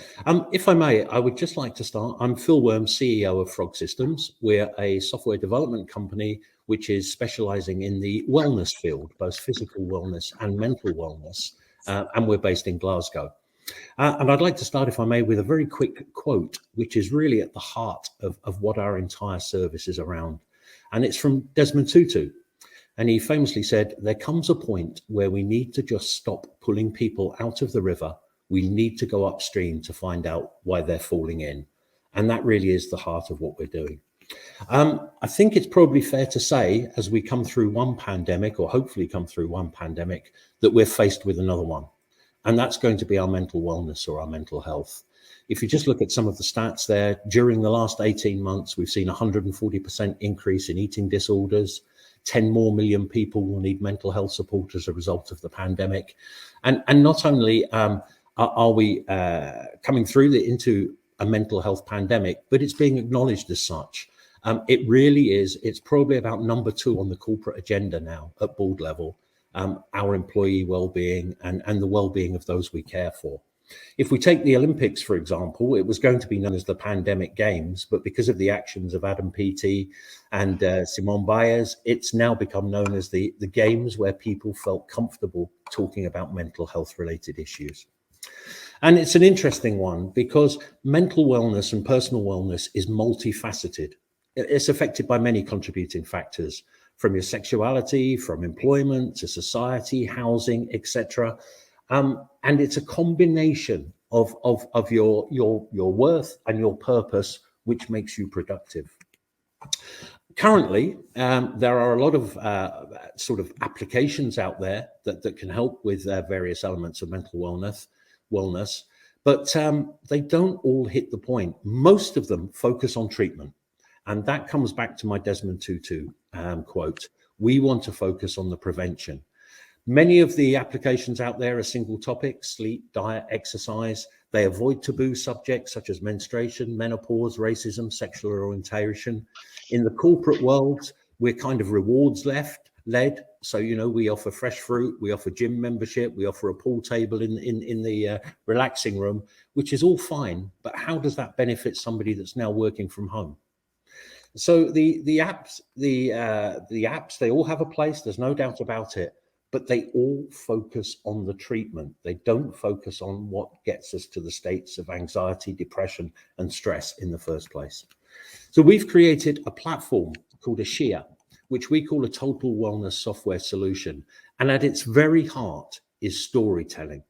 If I may, I would just like to start. I'm Phil Worm, CEO of Frog Systems. We're a software development company which is specializing in the wellness field, both physical wellness and mental wellness. And we're based in Glasgow. And I'd like to start, if I may, with a very quick quote, which is really at the heart of what our entire service is around. And it's from Desmond Tutu. And he famously said, there comes a point where we need to just stop pulling people out of the river. We need to go upstream to find out why they're falling in. And that really is the heart of what we're doing. I think it's probably fair to say, as we come through one pandemic, or hopefully come through one pandemic, that we're faced with another one. And that's going to be our mental wellness or our mental health. If you just look at some of the stats there, during the last 18 months, we've seen 140% increase in eating disorders. 10 more million people will need mental health support as a result of the pandemic. And not only are we coming through into a mental health pandemic, but it's being acknowledged as such. It really is. It's probably about number 2 on the corporate agenda now at board level, our employee well-being and the well-being of those we care for. If we take the Olympics, for example, it was going to be known as the Pandemic Games, but because of the actions of Adam Peaty and Simone Biles, it's now become known as the Games where people felt comfortable talking about mental health related issues. And it's an interesting one because mental wellness and personal wellness is multifaceted. It's affected by many contributing factors, from your sexuality, from employment to society, housing, etc. And it's a combination of your worth and your purpose, which makes you productive. Currently, there are a lot of sort of applications out there that can help with various elements of mental wellness, but they don't all hit the point. Most of them focus on treatment. And that comes back to my Desmond Tutu quote. We want to focus on the prevention. Many of the applications out there are single topics: sleep, diet, exercise. They avoid taboo subjects such as menstruation, menopause, racism, sexual orientation. In the corporate world, we're kind of rewards led. So, you know, we offer fresh fruit, we offer gym membership, we offer a pool table in the relaxing room, which is all fine. But how does that benefit somebody that's now working from home? So the apps, they all have a place. There's no doubt about it. But they all focus on the treatment. They don't focus on what gets us to the states of anxiety, depression, and stress in the first place. So we've created a platform called Ashia, which we call a total wellness software solution. And at its very heart is storytelling.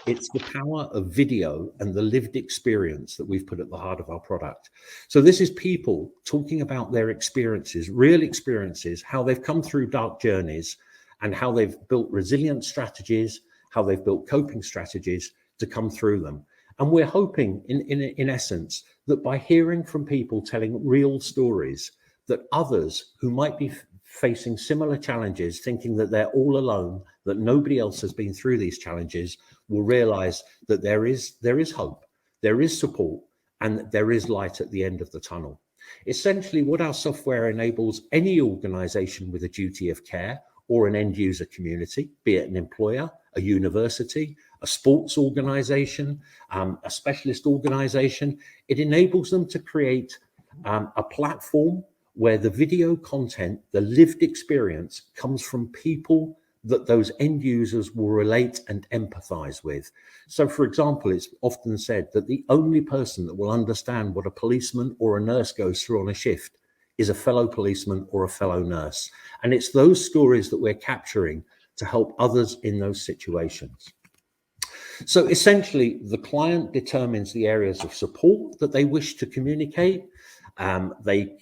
It's the power of video and the lived experience that we've put at the heart of our product. So this is people talking about their experiences, real experiences, how they've come through dark journeys, and how they've built resilient strategies, how they've built coping strategies to come through them. And we're hoping, in essence, that by hearing from people telling real stories, that others who might be facing similar challenges, thinking that they're all alone, that nobody else has been through these challenges, will realize that there is hope, there is support, and there is light at the end of the tunnel. Essentially, what our software enables any organization with a duty of care or an end user community, be it an employer, a university, a sports organization, a specialist organization, it enables them to create a platform where the video content, the lived experience, comes from people that those end users will relate and empathize with. So, for example, it's often said that the only person that will understand what a policeman or a nurse goes through on a shift is a fellow policeman or a fellow nurse. And it's those stories that we're capturing to help others in those situations. So essentially, the client determines the areas of support that they wish to communicate. They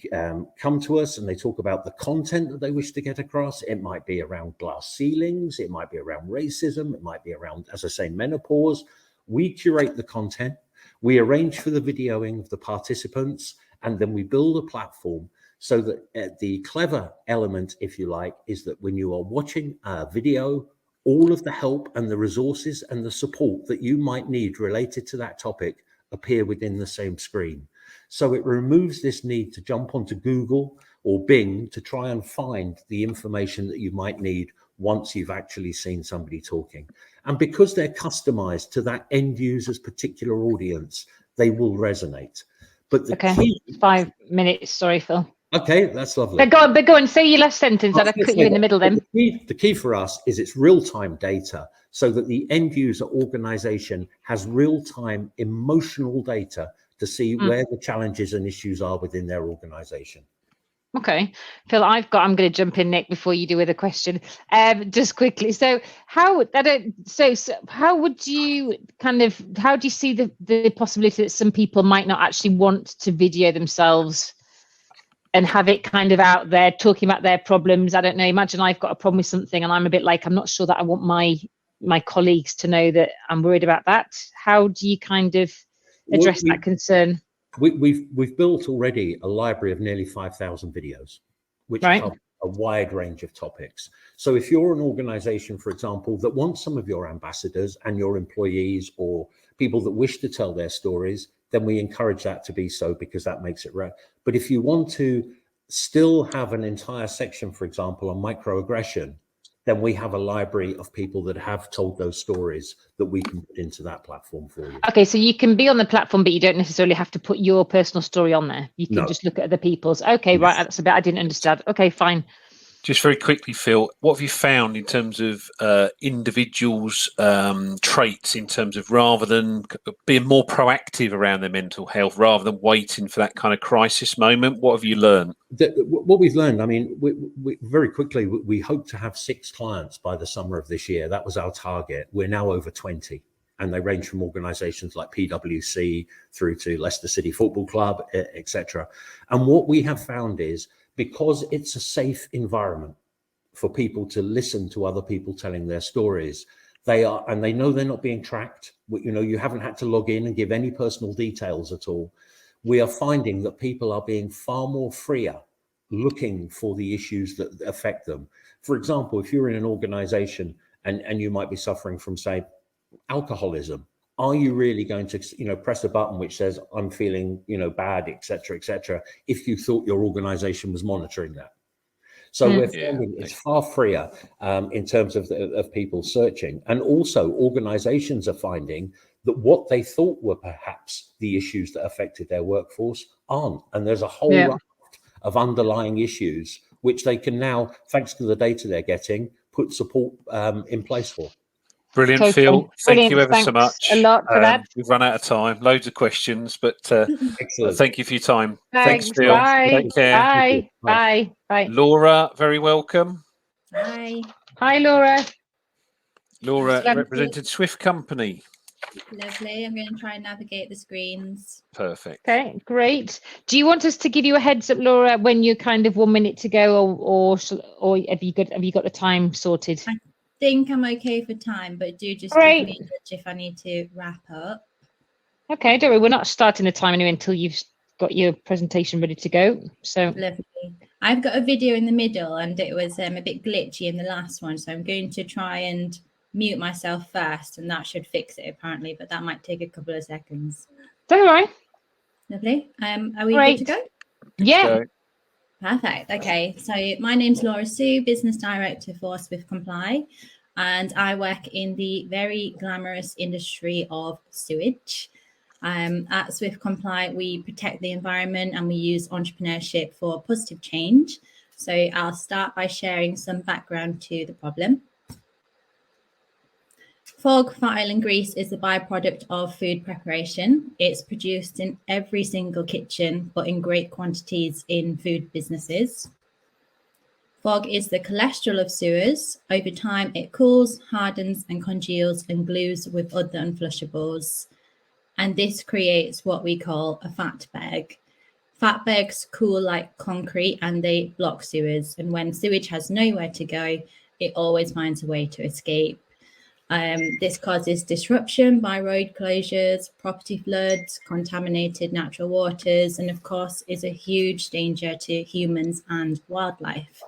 come to us and they talk about the content that they wish to get across. It might be around glass ceilings. It might be around racism. It might be around, as I say, menopause. We curate the content. We arrange for the videoing of the participants, and then we build a platform so that the clever element, if you like, is that when you are watching a video, all of the help and the resources and the support that you might need related to that topic appear within the same screen. So it removes this need to jump onto Google or Bing to try and find the information that you might need once you've actually seen somebody talking. And because they're customized to that end user's particular audience, they will resonate. But the key... 5 minutes, sorry, Phil. Okay, that's lovely. But go on, say your last sentence. I'd cut you in the middle then. The key for us is it's real-time data, so that the end user organization has real-time emotional data to see where the challenges and issues are within their organization. Okay, Phil, I'm going to jump in, Nick, before you do with a question. Just quickly. So how would you how do you see the possibility that some people might not actually want to video themselves and have it kind of out there talking about their problems? I don't know. Imagine I've got a problem with something and I'm a bit like, I'm not sure that I want my colleagues to know that I'm worried about that. How do you kind of address that concern? We've built already a library of nearly 5,000 videos, which cover a wide range of topics. So if you're an organization, for example, that wants some of your ambassadors and your employees or people that wish to tell their stories, then we encourage that to be so, because that makes it rare. But if you want to still have an entire section, for example, on microaggression, then we have a library of people that have told those stories that we can put into that platform for you. Okay, so you can be on the platform, but you don't necessarily have to put your personal story on there. You can just look at other people's. Okay, right, that's a bit I didn't understand. Okay, fine. Just very quickly, Phil, what have you found in terms of individuals' traits, in terms of rather than being more proactive around their mental health, rather than waiting for that kind of crisis moment? What have you learned? What we've learned, I mean, we very quickly, we hope to have 6 clients by the summer of this year. That was our target. We're now over 20. And they range from organizations like PwC through to Leicester City Football Club, etc. And what we have found is, because it's a safe environment for people to listen to other people telling their stories, they know they're not being tracked. You know, you haven't had to log in and give any personal details at all. We are finding that people are being far more freer looking for the issues that affect them. For example, if you're in an organization and you might be suffering from, say, alcoholism, are you really going to, press a button which says, I'm feeling, bad, etc., if you thought your organization was monitoring that? So we're finding it's far freer in terms of people searching. And also organizations are finding that what they thought were perhaps the issues that affected their workforce aren't. And there's a whole raft of underlying issues, which they can now, thanks to the data they're getting, put support in place for. Brilliant, totally. Phil. Thank you ever Thanks so much. A lot for that. We've run out of time. Loads of questions, but thank you for your time. Thanks, Phil. Bye. Take care. Bye. Laura, very welcome. Hi. Hi, Laura. Laura represented Swift Company. Lovely. I'm going to try and navigate the screens. Perfect. Okay, great. Do you want us to give you a heads up, Laura, when you're kind of 1 minute to go, or have you got the time sorted? I think I'm okay for time, but do just give me a nudge if I need to wrap up. Okay, don't worry. We're not starting the time anyway until you've got your presentation ready to go. So lovely. I've got a video in the middle, and it was a bit glitchy in the last one, so I'm going to try and mute myself first, and that should fix it apparently, but that might take a couple of seconds. Don't worry. Lovely. Are we good to go? Yeah. Perfect. Okay, so my name's Laura Sue, Business Director for Swift Comply, and I work in the very glamorous industry of sewage. At Swift Comply, we protect the environment and we use entrepreneurship for positive change. So I'll start by sharing some background to the problem. Fog, fat oil and grease is the byproduct of food preparation. It's produced in every single kitchen, but in great quantities in food businesses. Fog is the cholesterol of sewers. Over time, it cools, hardens and congeals and glues with other unflushables. And this creates what we call a fat bag. Fat bags cool like concrete and they block sewers. And when sewage has nowhere to go, it always finds a way to escape. This causes disruption by road closures, property floods, contaminated natural waters, and of course is a huge danger to humans and wildlife.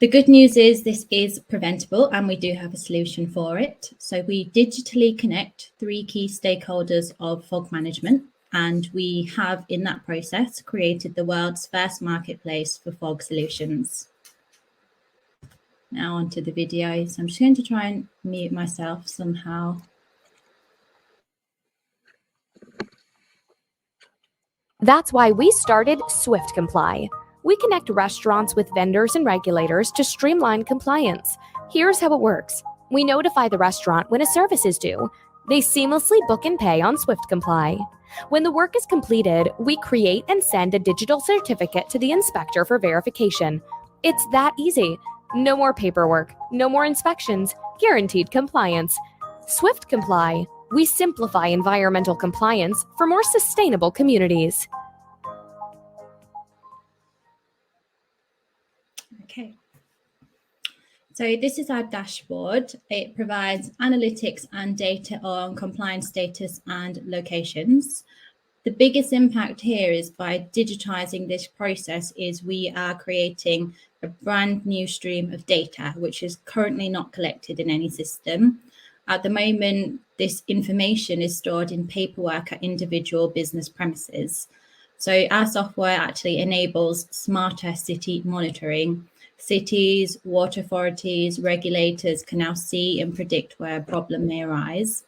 The good news is this is preventable and we do have a solution for it. So we digitally connect 3 key stakeholders of fog management, and we have in that process created the world's first marketplace for fog solutions. Now onto the video. So I'm just going to try and mute myself somehow. That's why we started Swift Comply. We connect restaurants with vendors and regulators to streamline compliance. Here's how it works. We notify the restaurant when a service is due. They seamlessly book and pay on Swift Comply. When the work is completed, we create and send a digital certificate to the inspector for verification. It's that easy. No more paperwork, no more inspections, guaranteed compliance. Swift Comply. We simplify environmental compliance for more sustainable communities. Okay. So this is our dashboard. It provides analytics and data on compliance status and locations. The biggest impact here is by digitizing this process is we are creating a brand new stream of data, which is currently not collected in any system. At the moment, this information is stored in paperwork at individual business premises. So our software actually enables smarter city monitoring. Cities, water authorities, regulators can now see and predict where a problem may arise.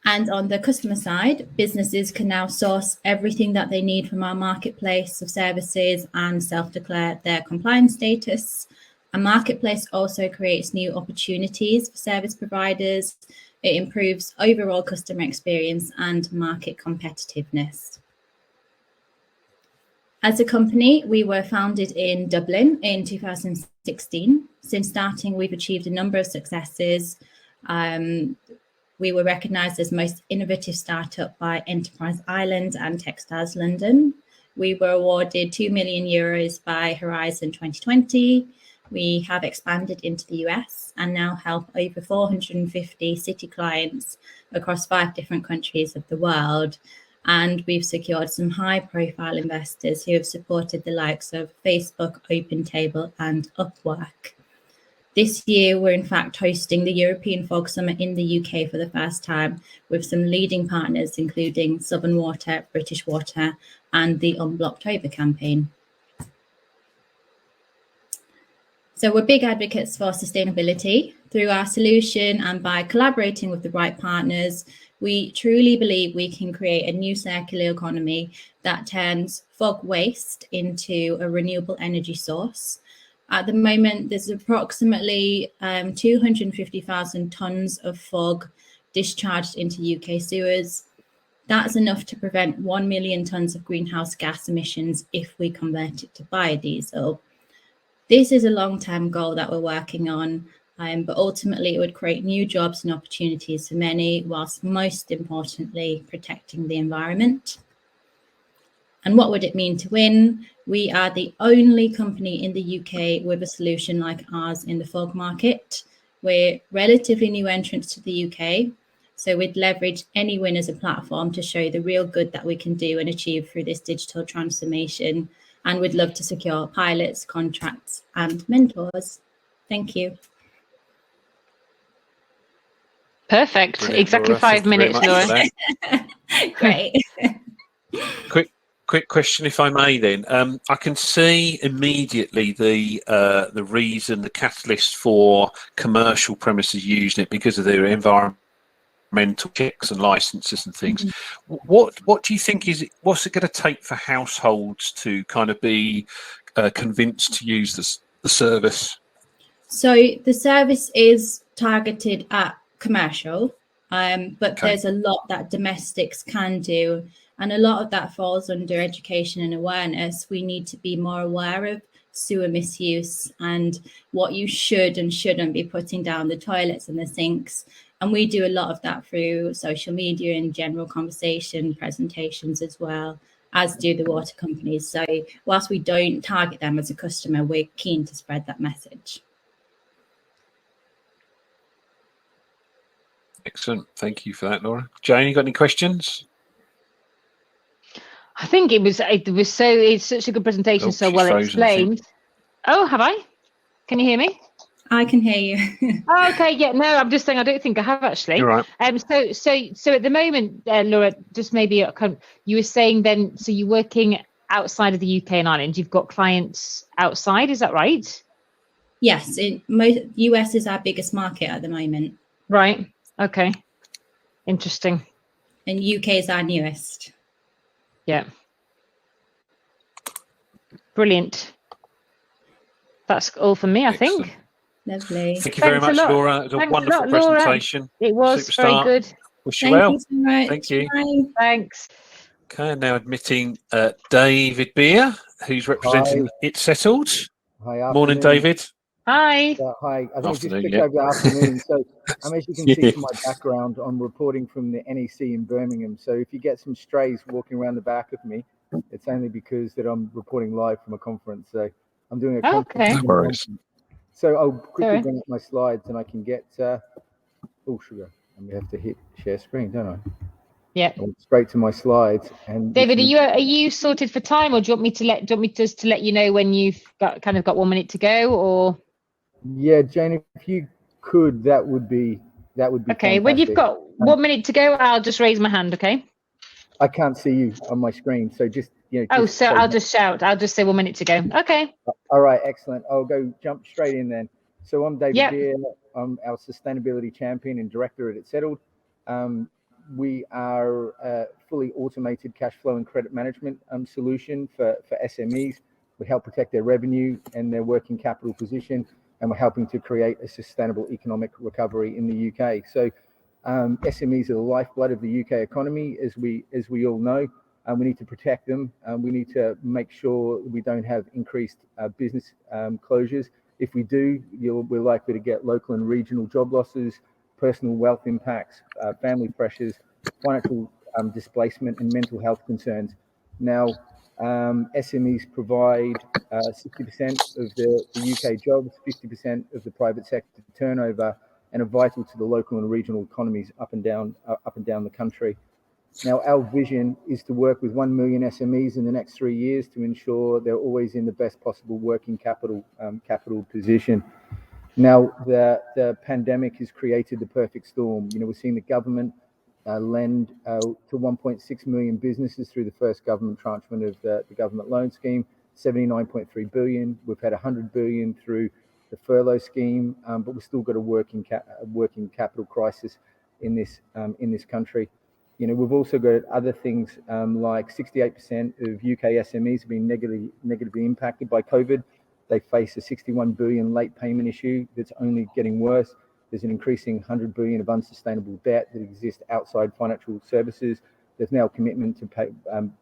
And on the customer side, businesses can now source everything that they need from our marketplace of services and self-declare their compliance status. A marketplace also creates new opportunities for service providers. It improves overall customer experience and market competitiveness. As a company, we were founded in Dublin in 2016. Since starting, we've achieved a number of successes. We were recognised as most innovative startup by Enterprise Ireland and Textiles London. We were awarded €2 million by Horizon 2020. We have expanded into the US and now help over 450 city clients across 5 different countries of the world. And we've secured some high-profile investors who have supported the likes of Facebook, OpenTable, and Upwork. This year, we're in fact hosting the European Fog Summit in the UK for the first time with some leading partners, including Southern Water, British Water, and the Unblocktober campaign. So we're big advocates for sustainability. Through our solution and by collaborating with the right partners, we truly believe we can create a new circular economy that turns fog waste into a renewable energy source. At the moment, there's approximately 250,000 tonnes of fog discharged into UK sewers. That's enough to prevent 1 million tonnes of greenhouse gas emissions if we convert it to biodiesel. This is a long-term goal that we're working on, but ultimately it would create new jobs and opportunities for many, whilst most importantly, protecting the environment. And what would it mean to win? We are the only company in the UK with a solution like ours in the fog market. We're relatively new entrants to the UK, so we'd leverage any win as a platform to show the real good that we can do and achieve through this digital transformation. And we'd love to secure pilots, contracts, and mentors. Thank you. Perfect. Brilliant, Exactly Laura. 5 minutes, Laura. Great. Quick question, if I may. Then I can see immediately the reason, the catalyst for commercial premises using it because of their environmental checks and licenses and things. Mm-hmm. What do you think what's it going to take for households to kind of be convinced to use the service? So the service is targeted at commercial, but there's a lot that domestics can do, and a lot of that falls under education and awareness. We need to be more aware of sewer misuse and what you should and shouldn't be putting down the toilets and the sinks. And we do a lot of that through social media and general conversation presentations as well, as do the water companies. So whilst we don't target them as a customer, we're keen to spread that message. Excellent. Thank you for that, Laura. Jane, you got any questions? I think it's such a good presentation, so well explained. Oh, have I? Can you hear me? I can hear you. Oh, okay, yeah, no, I'm just saying I don't think I have actually. You're right. So at the moment, Laura, just maybe you were saying then, so you're working outside of the UK and Ireland. You've got clients outside, is that right? Yes, US is our biggest market at the moment. Right. Okay. Interesting. And UK is our newest. Yeah. Brilliant. That's all from me, I think. Lovely. Thank you very much, Laura. It was a wonderful presentation. It was Superstar. very good. Wish you well. You so much. Thank you. Bye. Thanks. Okay, now admitting David Beer, who's representing itSettled. Hi, morning, David. Hi. Hi. I think Afternoon, just yeah. over the afternoon. So, as you can see from my background, I'm reporting from the NEC in Birmingham. So if you get some strays walking around the back of me, it's only because that I'm reporting live from a conference. So I'm doing a conference. Okay. No worries. So I'll quickly bring up my slides and I can get, oh, sugar. And we have to hit share screen, don't I? Yeah. Straight to my slides. And David, are you sorted for time, or do you want me to let you know when you've got 1 minute to go, or? Yeah, Jane, if you could, that would be okay. Fantastic. When you've got 1 minute to go, I'll just raise my hand. Okay. I can't see you on my screen, so just so I'll just shout. I'll just say 1 minute to go. Okay. All right, excellent. I'll jump straight in then. So I'm David Beer. I'm our sustainability champion and director at itSettled. We are a fully automated cash flow and credit management solution for SMEs. We help protect their revenue and their working capital position, and we're helping to create a sustainable economic recovery in the UK. So SMEs are the lifeblood of the UK economy, as we all know. We need to protect them. We need to make sure we don't have increased business closures. If we do, we're likely to get local and regional job losses, personal wealth impacts, family pressures, financial displacement, and mental health concerns. Now, SMEs provide 60% of the UK jobs, 50% of the private sector turnover, and are vital to the local and regional economies up and down the country. Now, our vision is to work with 1 million SMEs in the next 3 years to ensure they're always in the best possible working capital position. Now, the pandemic has created the perfect storm. We're seeing the government lend to 1.6 million businesses through the first government tranchement of the government loan scheme, 79.3 billion. We've had 100 billion through the furlough scheme, but we've still got a working capital crisis in this country. We've also got other things like 68% of UK SMEs have been negatively impacted by COVID. They face a 61 billion late payment issue that's only getting worse. There's an increasing 100 billion of unsustainable debt that exists outside financial services. There's now a commitment to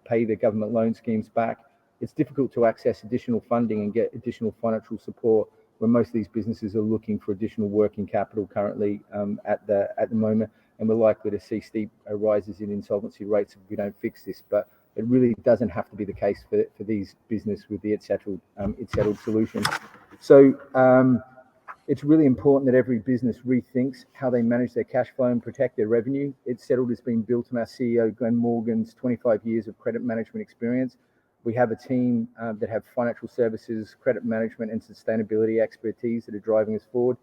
pay the government loan schemes back. It's difficult to access additional funding and get additional financial support when most of these businesses are looking for additional working capital currently at the moment. And we're likely to see steep rises in insolvency rates if we don't fix this. But it really doesn't have to be the case for these business with the itSettled solution. So it's really important that every business rethinks how they manage their cash flow and protect their revenue. itSettled has been built on our CEO, Glenn Morgan's 25 years of credit management experience. We have a team that have financial services, credit management, and sustainability expertise that are driving us forward.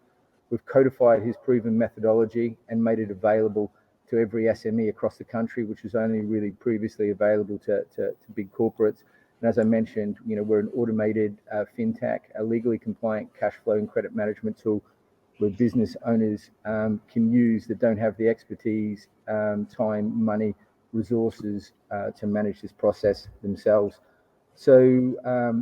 We've codified his proven methodology and made it available to every SME across the country, which was only really previously available to big corporates. And as I mentioned, we're an automated FinTech, a legally compliant cash flow and credit management tool where business owners can use that don't have the expertise, time, money, resources to manage this process themselves. So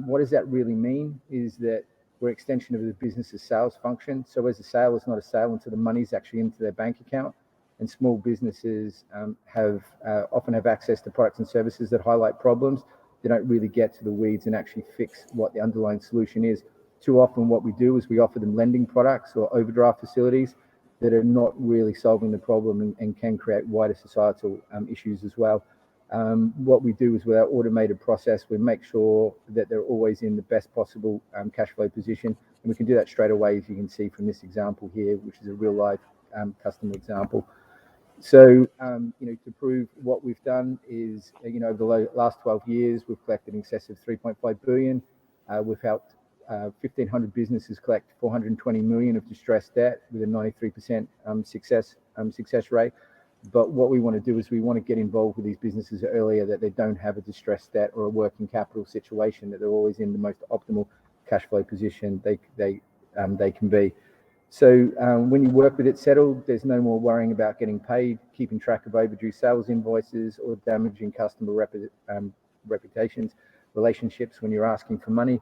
what does that really mean is that We're an extension of the business's sales function. So as a sale, it's not a sale until the money's actually into their bank account. And small businesses often have access to products and services that highlight problems. They don't really get to the weeds and actually fix what the underlying solution is. Too often what we do is we offer them lending products or overdraft facilities that are not really solving the problem and can create wider societal issues as well. What we do is with our automated process, we make sure that they're always in the best possible cash flow position. And we can do that straight away, as you can see from this example here, which is a real life customer example. So, to prove what we've done is, over the last 12 years, we've collected in excess of 3.5 billion. We've helped 1,500 businesses collect 420 million of distressed debt with a 93% success rate. But what we want to do is we want to get involved with these businesses earlier, that they don't have a distressed debt or a working capital situation, that they're always in the most optimal cash flow position they can be. So when you work with itSettled, there's no more worrying about getting paid, keeping track of overdue sales invoices, or damaging customer reputations, relationships when you're asking for money.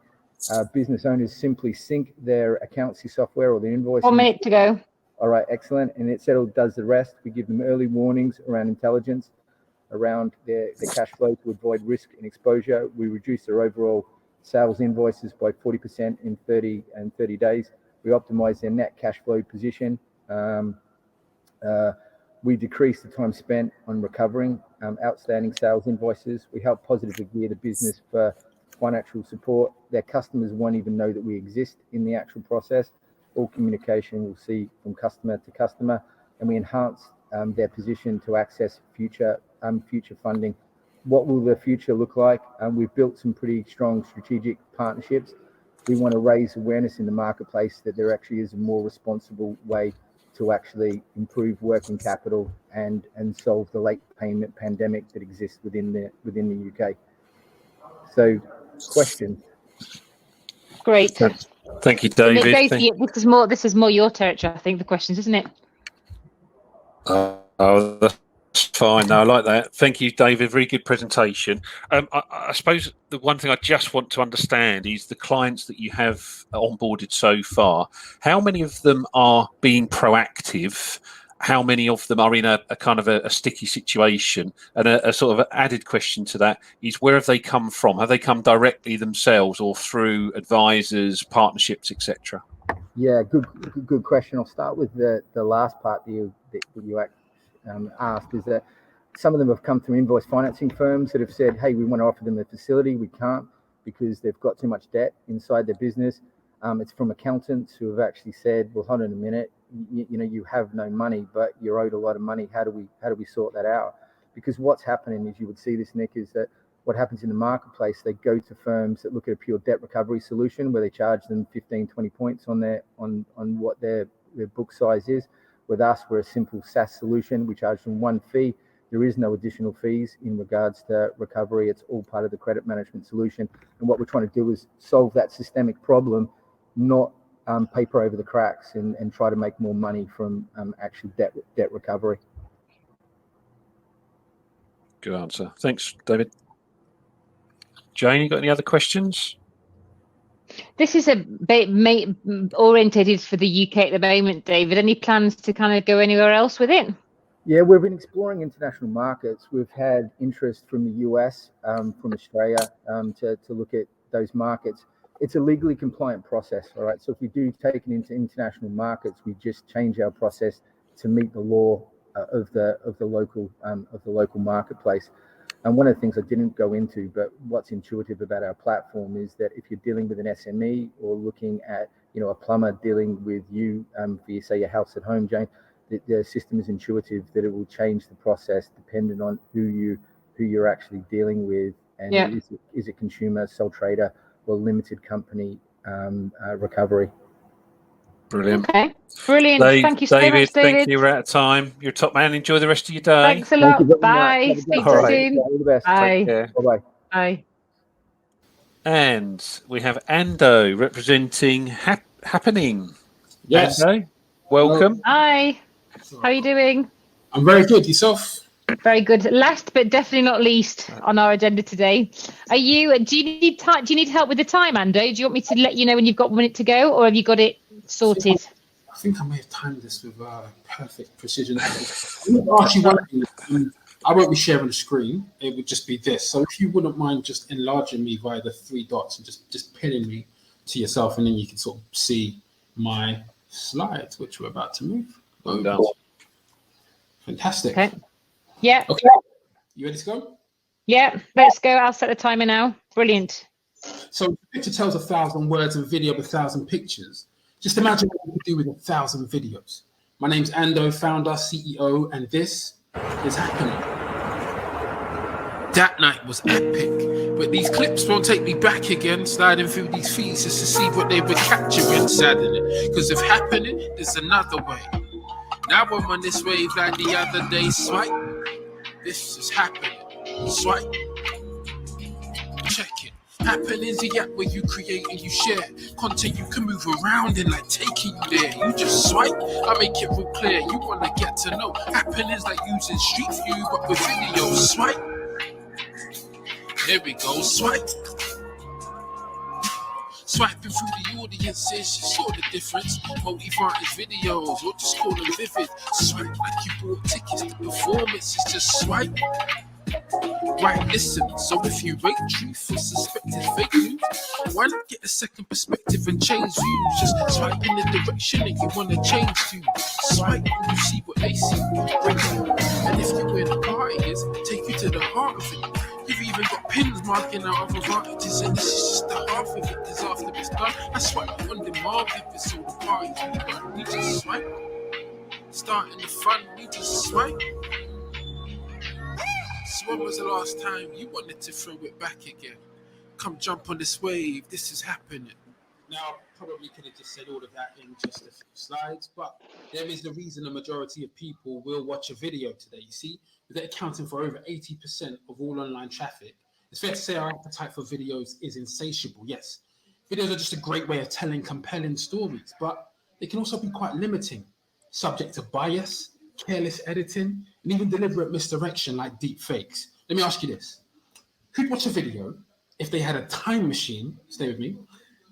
Business owners simply sync their accountancy software or the invoice. 1 minute to go. All right, excellent. And itSettled does the rest. We give them early warnings around intelligence, around their cash flow to avoid risk and exposure. We reduce their overall sales invoices by 40% in 30 days. We optimize their net cash flow position. We decrease the time spent on recovering outstanding sales invoices. We help positively gear the business for financial support. Their customers won't even know that we exist in the actual process. All communication we'll see from customer to customer, and we enhance their position to access future funding. What will the future look like? We've built some pretty strong strategic partnerships. We want to raise awareness in the marketplace that there actually is a more responsible way to actually improve working capital and solve the late payment pandemic that exists within the UK. So, questions? Great. Thank you, David. This is more your territory, I think, the questions, isn't it? Oh, that's fine. No, I like that. Thank you, David. Very good presentation. I suppose the one thing I just want to understand is the clients that you have onboarded so far. How many of them are being proactive? How many of them are in a kind of a sticky situation? And a sort of added question to that is, where have they come from? Have they come directly themselves or through advisors, partnerships, etc.? Yeah, good question. I'll start with the last part that you asked, is that some of them have come through invoice financing firms that have said, hey, we want to offer them a facility. We can't because they've got too much debt inside their business. It's from accountants who have actually said, well, hold on a minute, you have no money, but you're owed a lot of money. How do we sort that out? Because what's happening is, you would see this, Nick, is that what happens in the marketplace, they go to firms that look at a pure debt recovery solution where they charge them 15, 20 points on what their book size is. With us, we're a simple SaaS solution. We charge them one fee. There is no additional fees in regards to recovery. It's all part of the credit management solution. And what we're trying to do is solve that systemic problem, not paper over the cracks and try to make more money from actual debt recovery. Good answer. Thanks, David. Jane, you got any other questions? This is a bit orientated for the UK at the moment, David. Any plans to kind of go anywhere else with it? Yeah, we've been exploring international markets. We've had interest from the US, from Australia, to look at those markets. It's a legally compliant process, all right? So if we do take it into international markets, we just change our process to meet the law of the local marketplace. And one of the things I didn't go into, but what's intuitive about our platform is that if you're dealing with an SME or looking at, a plumber dealing with you for, say, your house at home, Jane, the system is intuitive, that it will change the process depending on who you're actually dealing with, and is it consumer, sole trader, or limited company recovery. Brilliant. Okay, brilliant. Thank you so much, David. Thank you. We're out of time. You're a top man. Enjoy the rest of your day. Thanks a lot. Bye. Speak to you soon. All the best. Bye. Take care. Bye-bye. Bye. And we have Ando representing Happaning. Yes. Ando, welcome. Hi. How are you doing? I'm very good. Yourself? Very good. Last but definitely not least on our agenda today, do you need help with the time, Ando? Do you want me to let you know when you've got 1 minute to go, or have you got it sorted? I think I may have timed this with perfect precision. I won't be sharing the screen. It would just be this. So if you wouldn't mind just enlarging me via the 3 dots and just pinning me to yourself, and then you can sort of see my slides, which we're about to move. Fantastic. Okay. Yeah. Okay. You ready to go? Yeah, let's go. I'll set the timer now. Brilliant. So the picture tells 1,000 words and video 1,000 pictures. Just imagine what we could do with 1,000 videos. My name's Ando, founder, CEO, and this is Happaning. That night was epic, but these clips won't take me back again, sliding through these feeds just to see what they were capturing, saddening. Because if Happaning, there's another way. Now I'm on this wave like the other day, swipe. This is Happaning, swipe. Check it. Happening's the app where you create and you share content you can move around in, like taking you there. You just swipe, I make it real clear. You wanna get to know. Happening's like using Street View but with video. Swipe. There we go, swipe. Swiping through the audiences, you saw the difference. Multi-vantage videos, or just call them vivid. Swipe like you bought tickets to performances, just swipe. Right, listen, so if you rate truth or suspected fake news, why not get a second perspective and change views? Just swipe in the direction that you want to change to. Swipe and you see what they see. And if you where the party is, take you to the heart of it. You've even got pins marking out other advantages, and this is just the half of it, because after it's done, I swipe on demand if it's all the parties we run. We just swipe. Starting the fun, we just swipe. So when was the last time you wanted to throw it back again? Come jump on this wave, this is Happaning. Now, probably could have just said all of that in just a few slides, but there is the reason the majority of people will watch a video today. You see, they're accounting for over 80% of all online traffic. It's fair to say our appetite for videos is insatiable. Yes, videos are just a great way of telling compelling stories, but they can also be quite limiting, subject to bias, careless editing, and even deliberate misdirection like deep fakes. Let me ask you this. Who'd watch a video if they had a time machine, stay with me,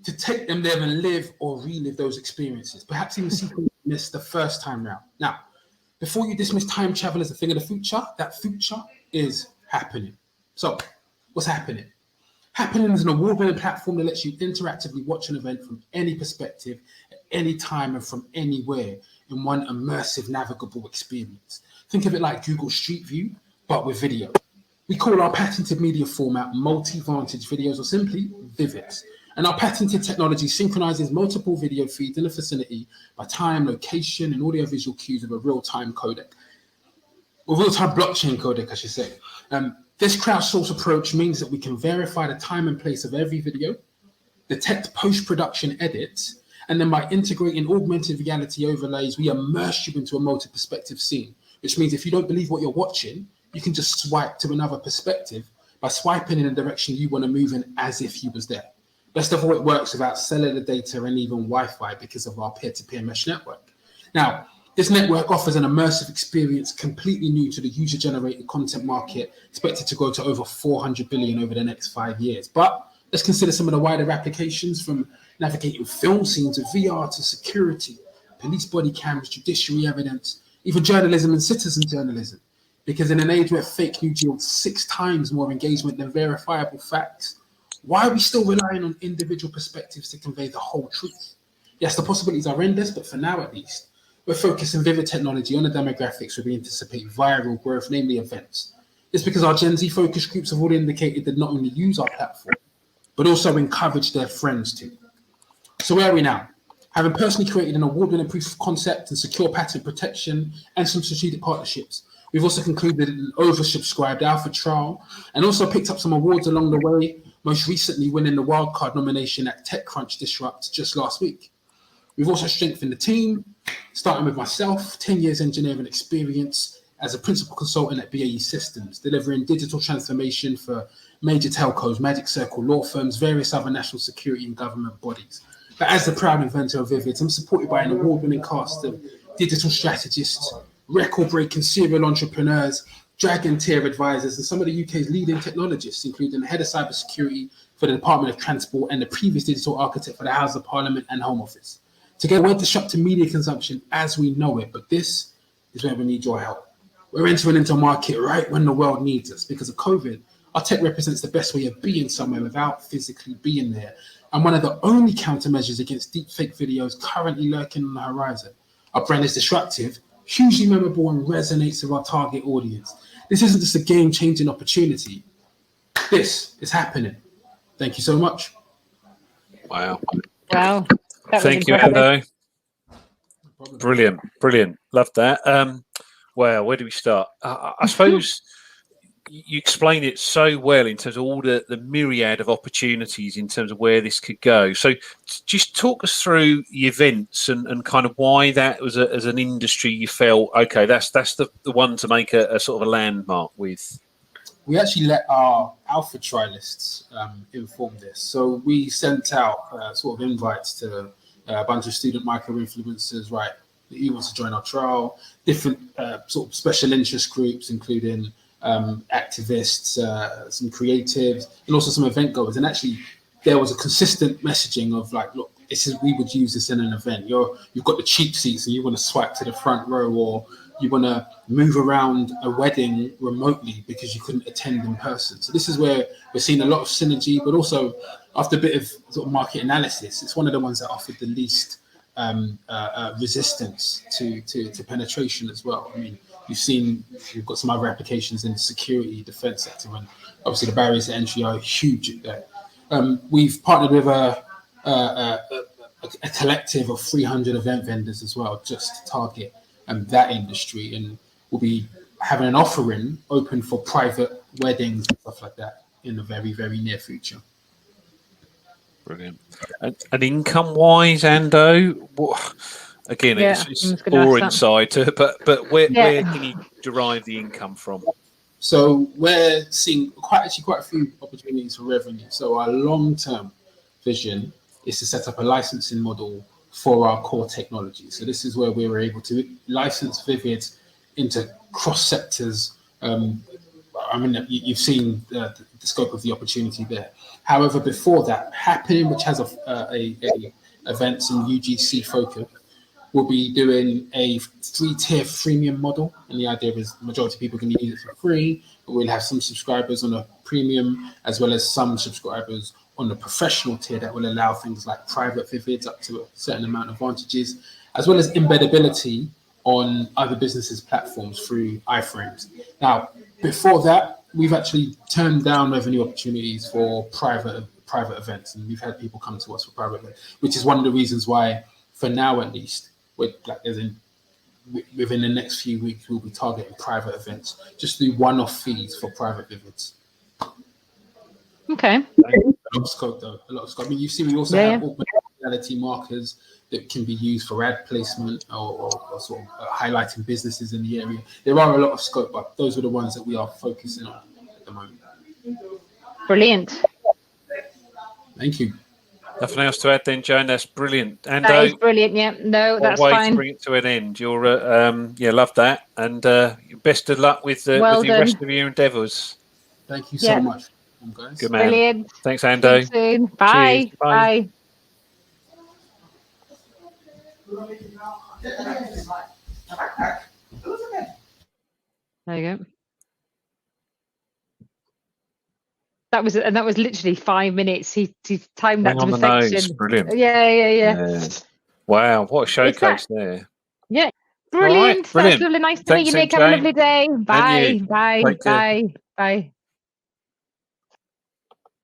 to take them there and live or relive those experiences, perhaps even see things you missed the first time round? Now, before you dismiss time travel as a thing of the future, that future is Happaning. So, what's Happaning? Happaning is an award-winning platform that lets you interactively watch an event from any perspective, at any time and from anywhere in one immersive, navigable experience. Think of it like Google Street View, but with video. We call our patented media format multi-vantage videos, or simply Vivids. And our patented technology synchronizes multiple video feeds in a vicinity by time, location, and audio-visual cues of a real-time codec. Or real-time blockchain codec, I should say. This crowdsourced approach means that we can verify the time and place of every video, detect post-production edits, and then by integrating augmented reality overlays, we immerse you into a multi-perspective scene, which means if you don't believe what you're watching, you can just swipe to another perspective by swiping in the direction you want to move in as if you was there. Best of all, it works without cellular data and even Wi-Fi because of our peer-to-peer mesh network. Now, this network offers an immersive experience completely new to the user-generated content market, expected to grow to over 400 billion over the next 5 years. But let's consider some of the wider applications, from navigating film scenes of VR to security, police body cams, judiciary evidence, even journalism and citizen journalism. Because in an age where fake news yields 6 times more engagement than verifiable facts, why are we still relying on individual perspectives to convey the whole truth? Yes, the possibilities are endless, but for now at least, we're focusing Vivid technology on the demographics where we anticipate viral growth, namely events. It's because our Gen Z focus groups have already indicated that not only use our platform, but also encourage their friends to. So where are we now? Having personally created an award-winning proof of concept and secure patent protection and some strategic partnerships, we've also concluded an oversubscribed alpha trial and also picked up some awards along the way, most recently winning the wildcard nomination at TechCrunch Disrupt just last week. We've also strengthened the team, starting with myself, 10 years engineering experience as a principal consultant at BAE Systems, delivering digital transformation for major telcos, Magic Circle law firms, various other national security and government bodies. But as the proud inventor of Vivids, I'm supported by an award-winning cast of digital strategists, record-breaking serial entrepreneurs, Dragon tier advisors, and some of the UK's leading technologists, including the head of cybersecurity for the Department of Transport and the previous digital architect for the House of Parliament and Home Office. Together, we're disrupting media consumption as we know it, but this is where we need your help. We're entering into a market right when the world needs us. Because of COVID, our tech represents the best way of being somewhere without physically being there, and one of the only countermeasures against deepfake videos currently lurking on the horizon. Our brand is disruptive, hugely memorable, and resonates with our target audience. This isn't just a game-changing opportunity. This is happening. Thank you so much. Wow. Wow. Thank you, Ando. Brilliant, brilliant. Love that. Well, where do we start? I suppose you explain it so well in terms of all the myriad of opportunities in terms of where this could go. So just talk us through the events and kind of why that was as an industry you felt, okay, that's the one to make a sort of a landmark with. We actually let our alpha trialists inform this. So we sent out sort of invites to a bunch of student micro-influencers, right, who wants to join our trial, different sort of special interest groups, including activists, some creatives, and also some event goers. And actually, there was a consistent messaging of like, look, we would use this in an event. You've got the cheap seats and you want to swipe to the front row, or you want to move around a wedding remotely because you couldn't attend in person. So this is where we're seeing a lot of synergy, but also after a bit of sort of market analysis, it's one of the ones that offered the least resistance to penetration as well. I mean, you've got some other applications in the security defense sector, and obviously the barriers to entry are huge there. We've partnered with a collective of 300 event vendors as well, just to target that industry, and we'll be having an offering open for private weddings and stuff like that in the very, very near future. Brilliant. And income-wise, Ando, again, it's boring side, but where can you derive the income from? So we're seeing quite a few opportunities for revenue. So our long-term vision is to set up a licensing model for our core technology. So this is where we were able to license Vivid into cross sectors. I mean, you've seen the scope of the opportunity there. However, before that, Happaning, which has a events and UGC focus, will be doing a 3-tier freemium model. And the idea is the majority of people can use it for free, but we'll have some subscribers on a premium, as well as some subscribers on the professional tier that will allow things like private Vivids up to a certain amount of advantages, as well as embeddability on other businesses' platforms through iframes. Now, before that, we've actually turned down revenue opportunities for private events, and we've had people come to us for private events, which is one of the reasons why, for now at least, within the next few weeks, we'll be targeting private events, just do one-off fees for private Vivids. Okay. A lot of scope, though. A lot of scope. I mean, you've seen we also have augmented reality markers that can be used for ad placement or sort of highlighting businesses in the area. There are a lot of scope, but those are the ones that we are focusing on at the moment. Brilliant. Thank you. Nothing else to add then, Joan? That's brilliant. And that is brilliant. Yeah, no, that's fine. To bring it to an end. You're love that, and best of luck with the rest of your endeavours. Thank you so much, guys. Good man. Brilliant. Thanks, Ando. See you soon. Bye. Cheers. Bye. There you go. That was literally 5 minutes. He timed that to perfection. Brilliant. Yeah. Wow, what a showcase there. Yeah, brilliant. Right, brilliant. That's lovely. Nice to meet you, Thanks, Nick. Have a lovely day. Bye. Bye. Take care. Bye. Bye.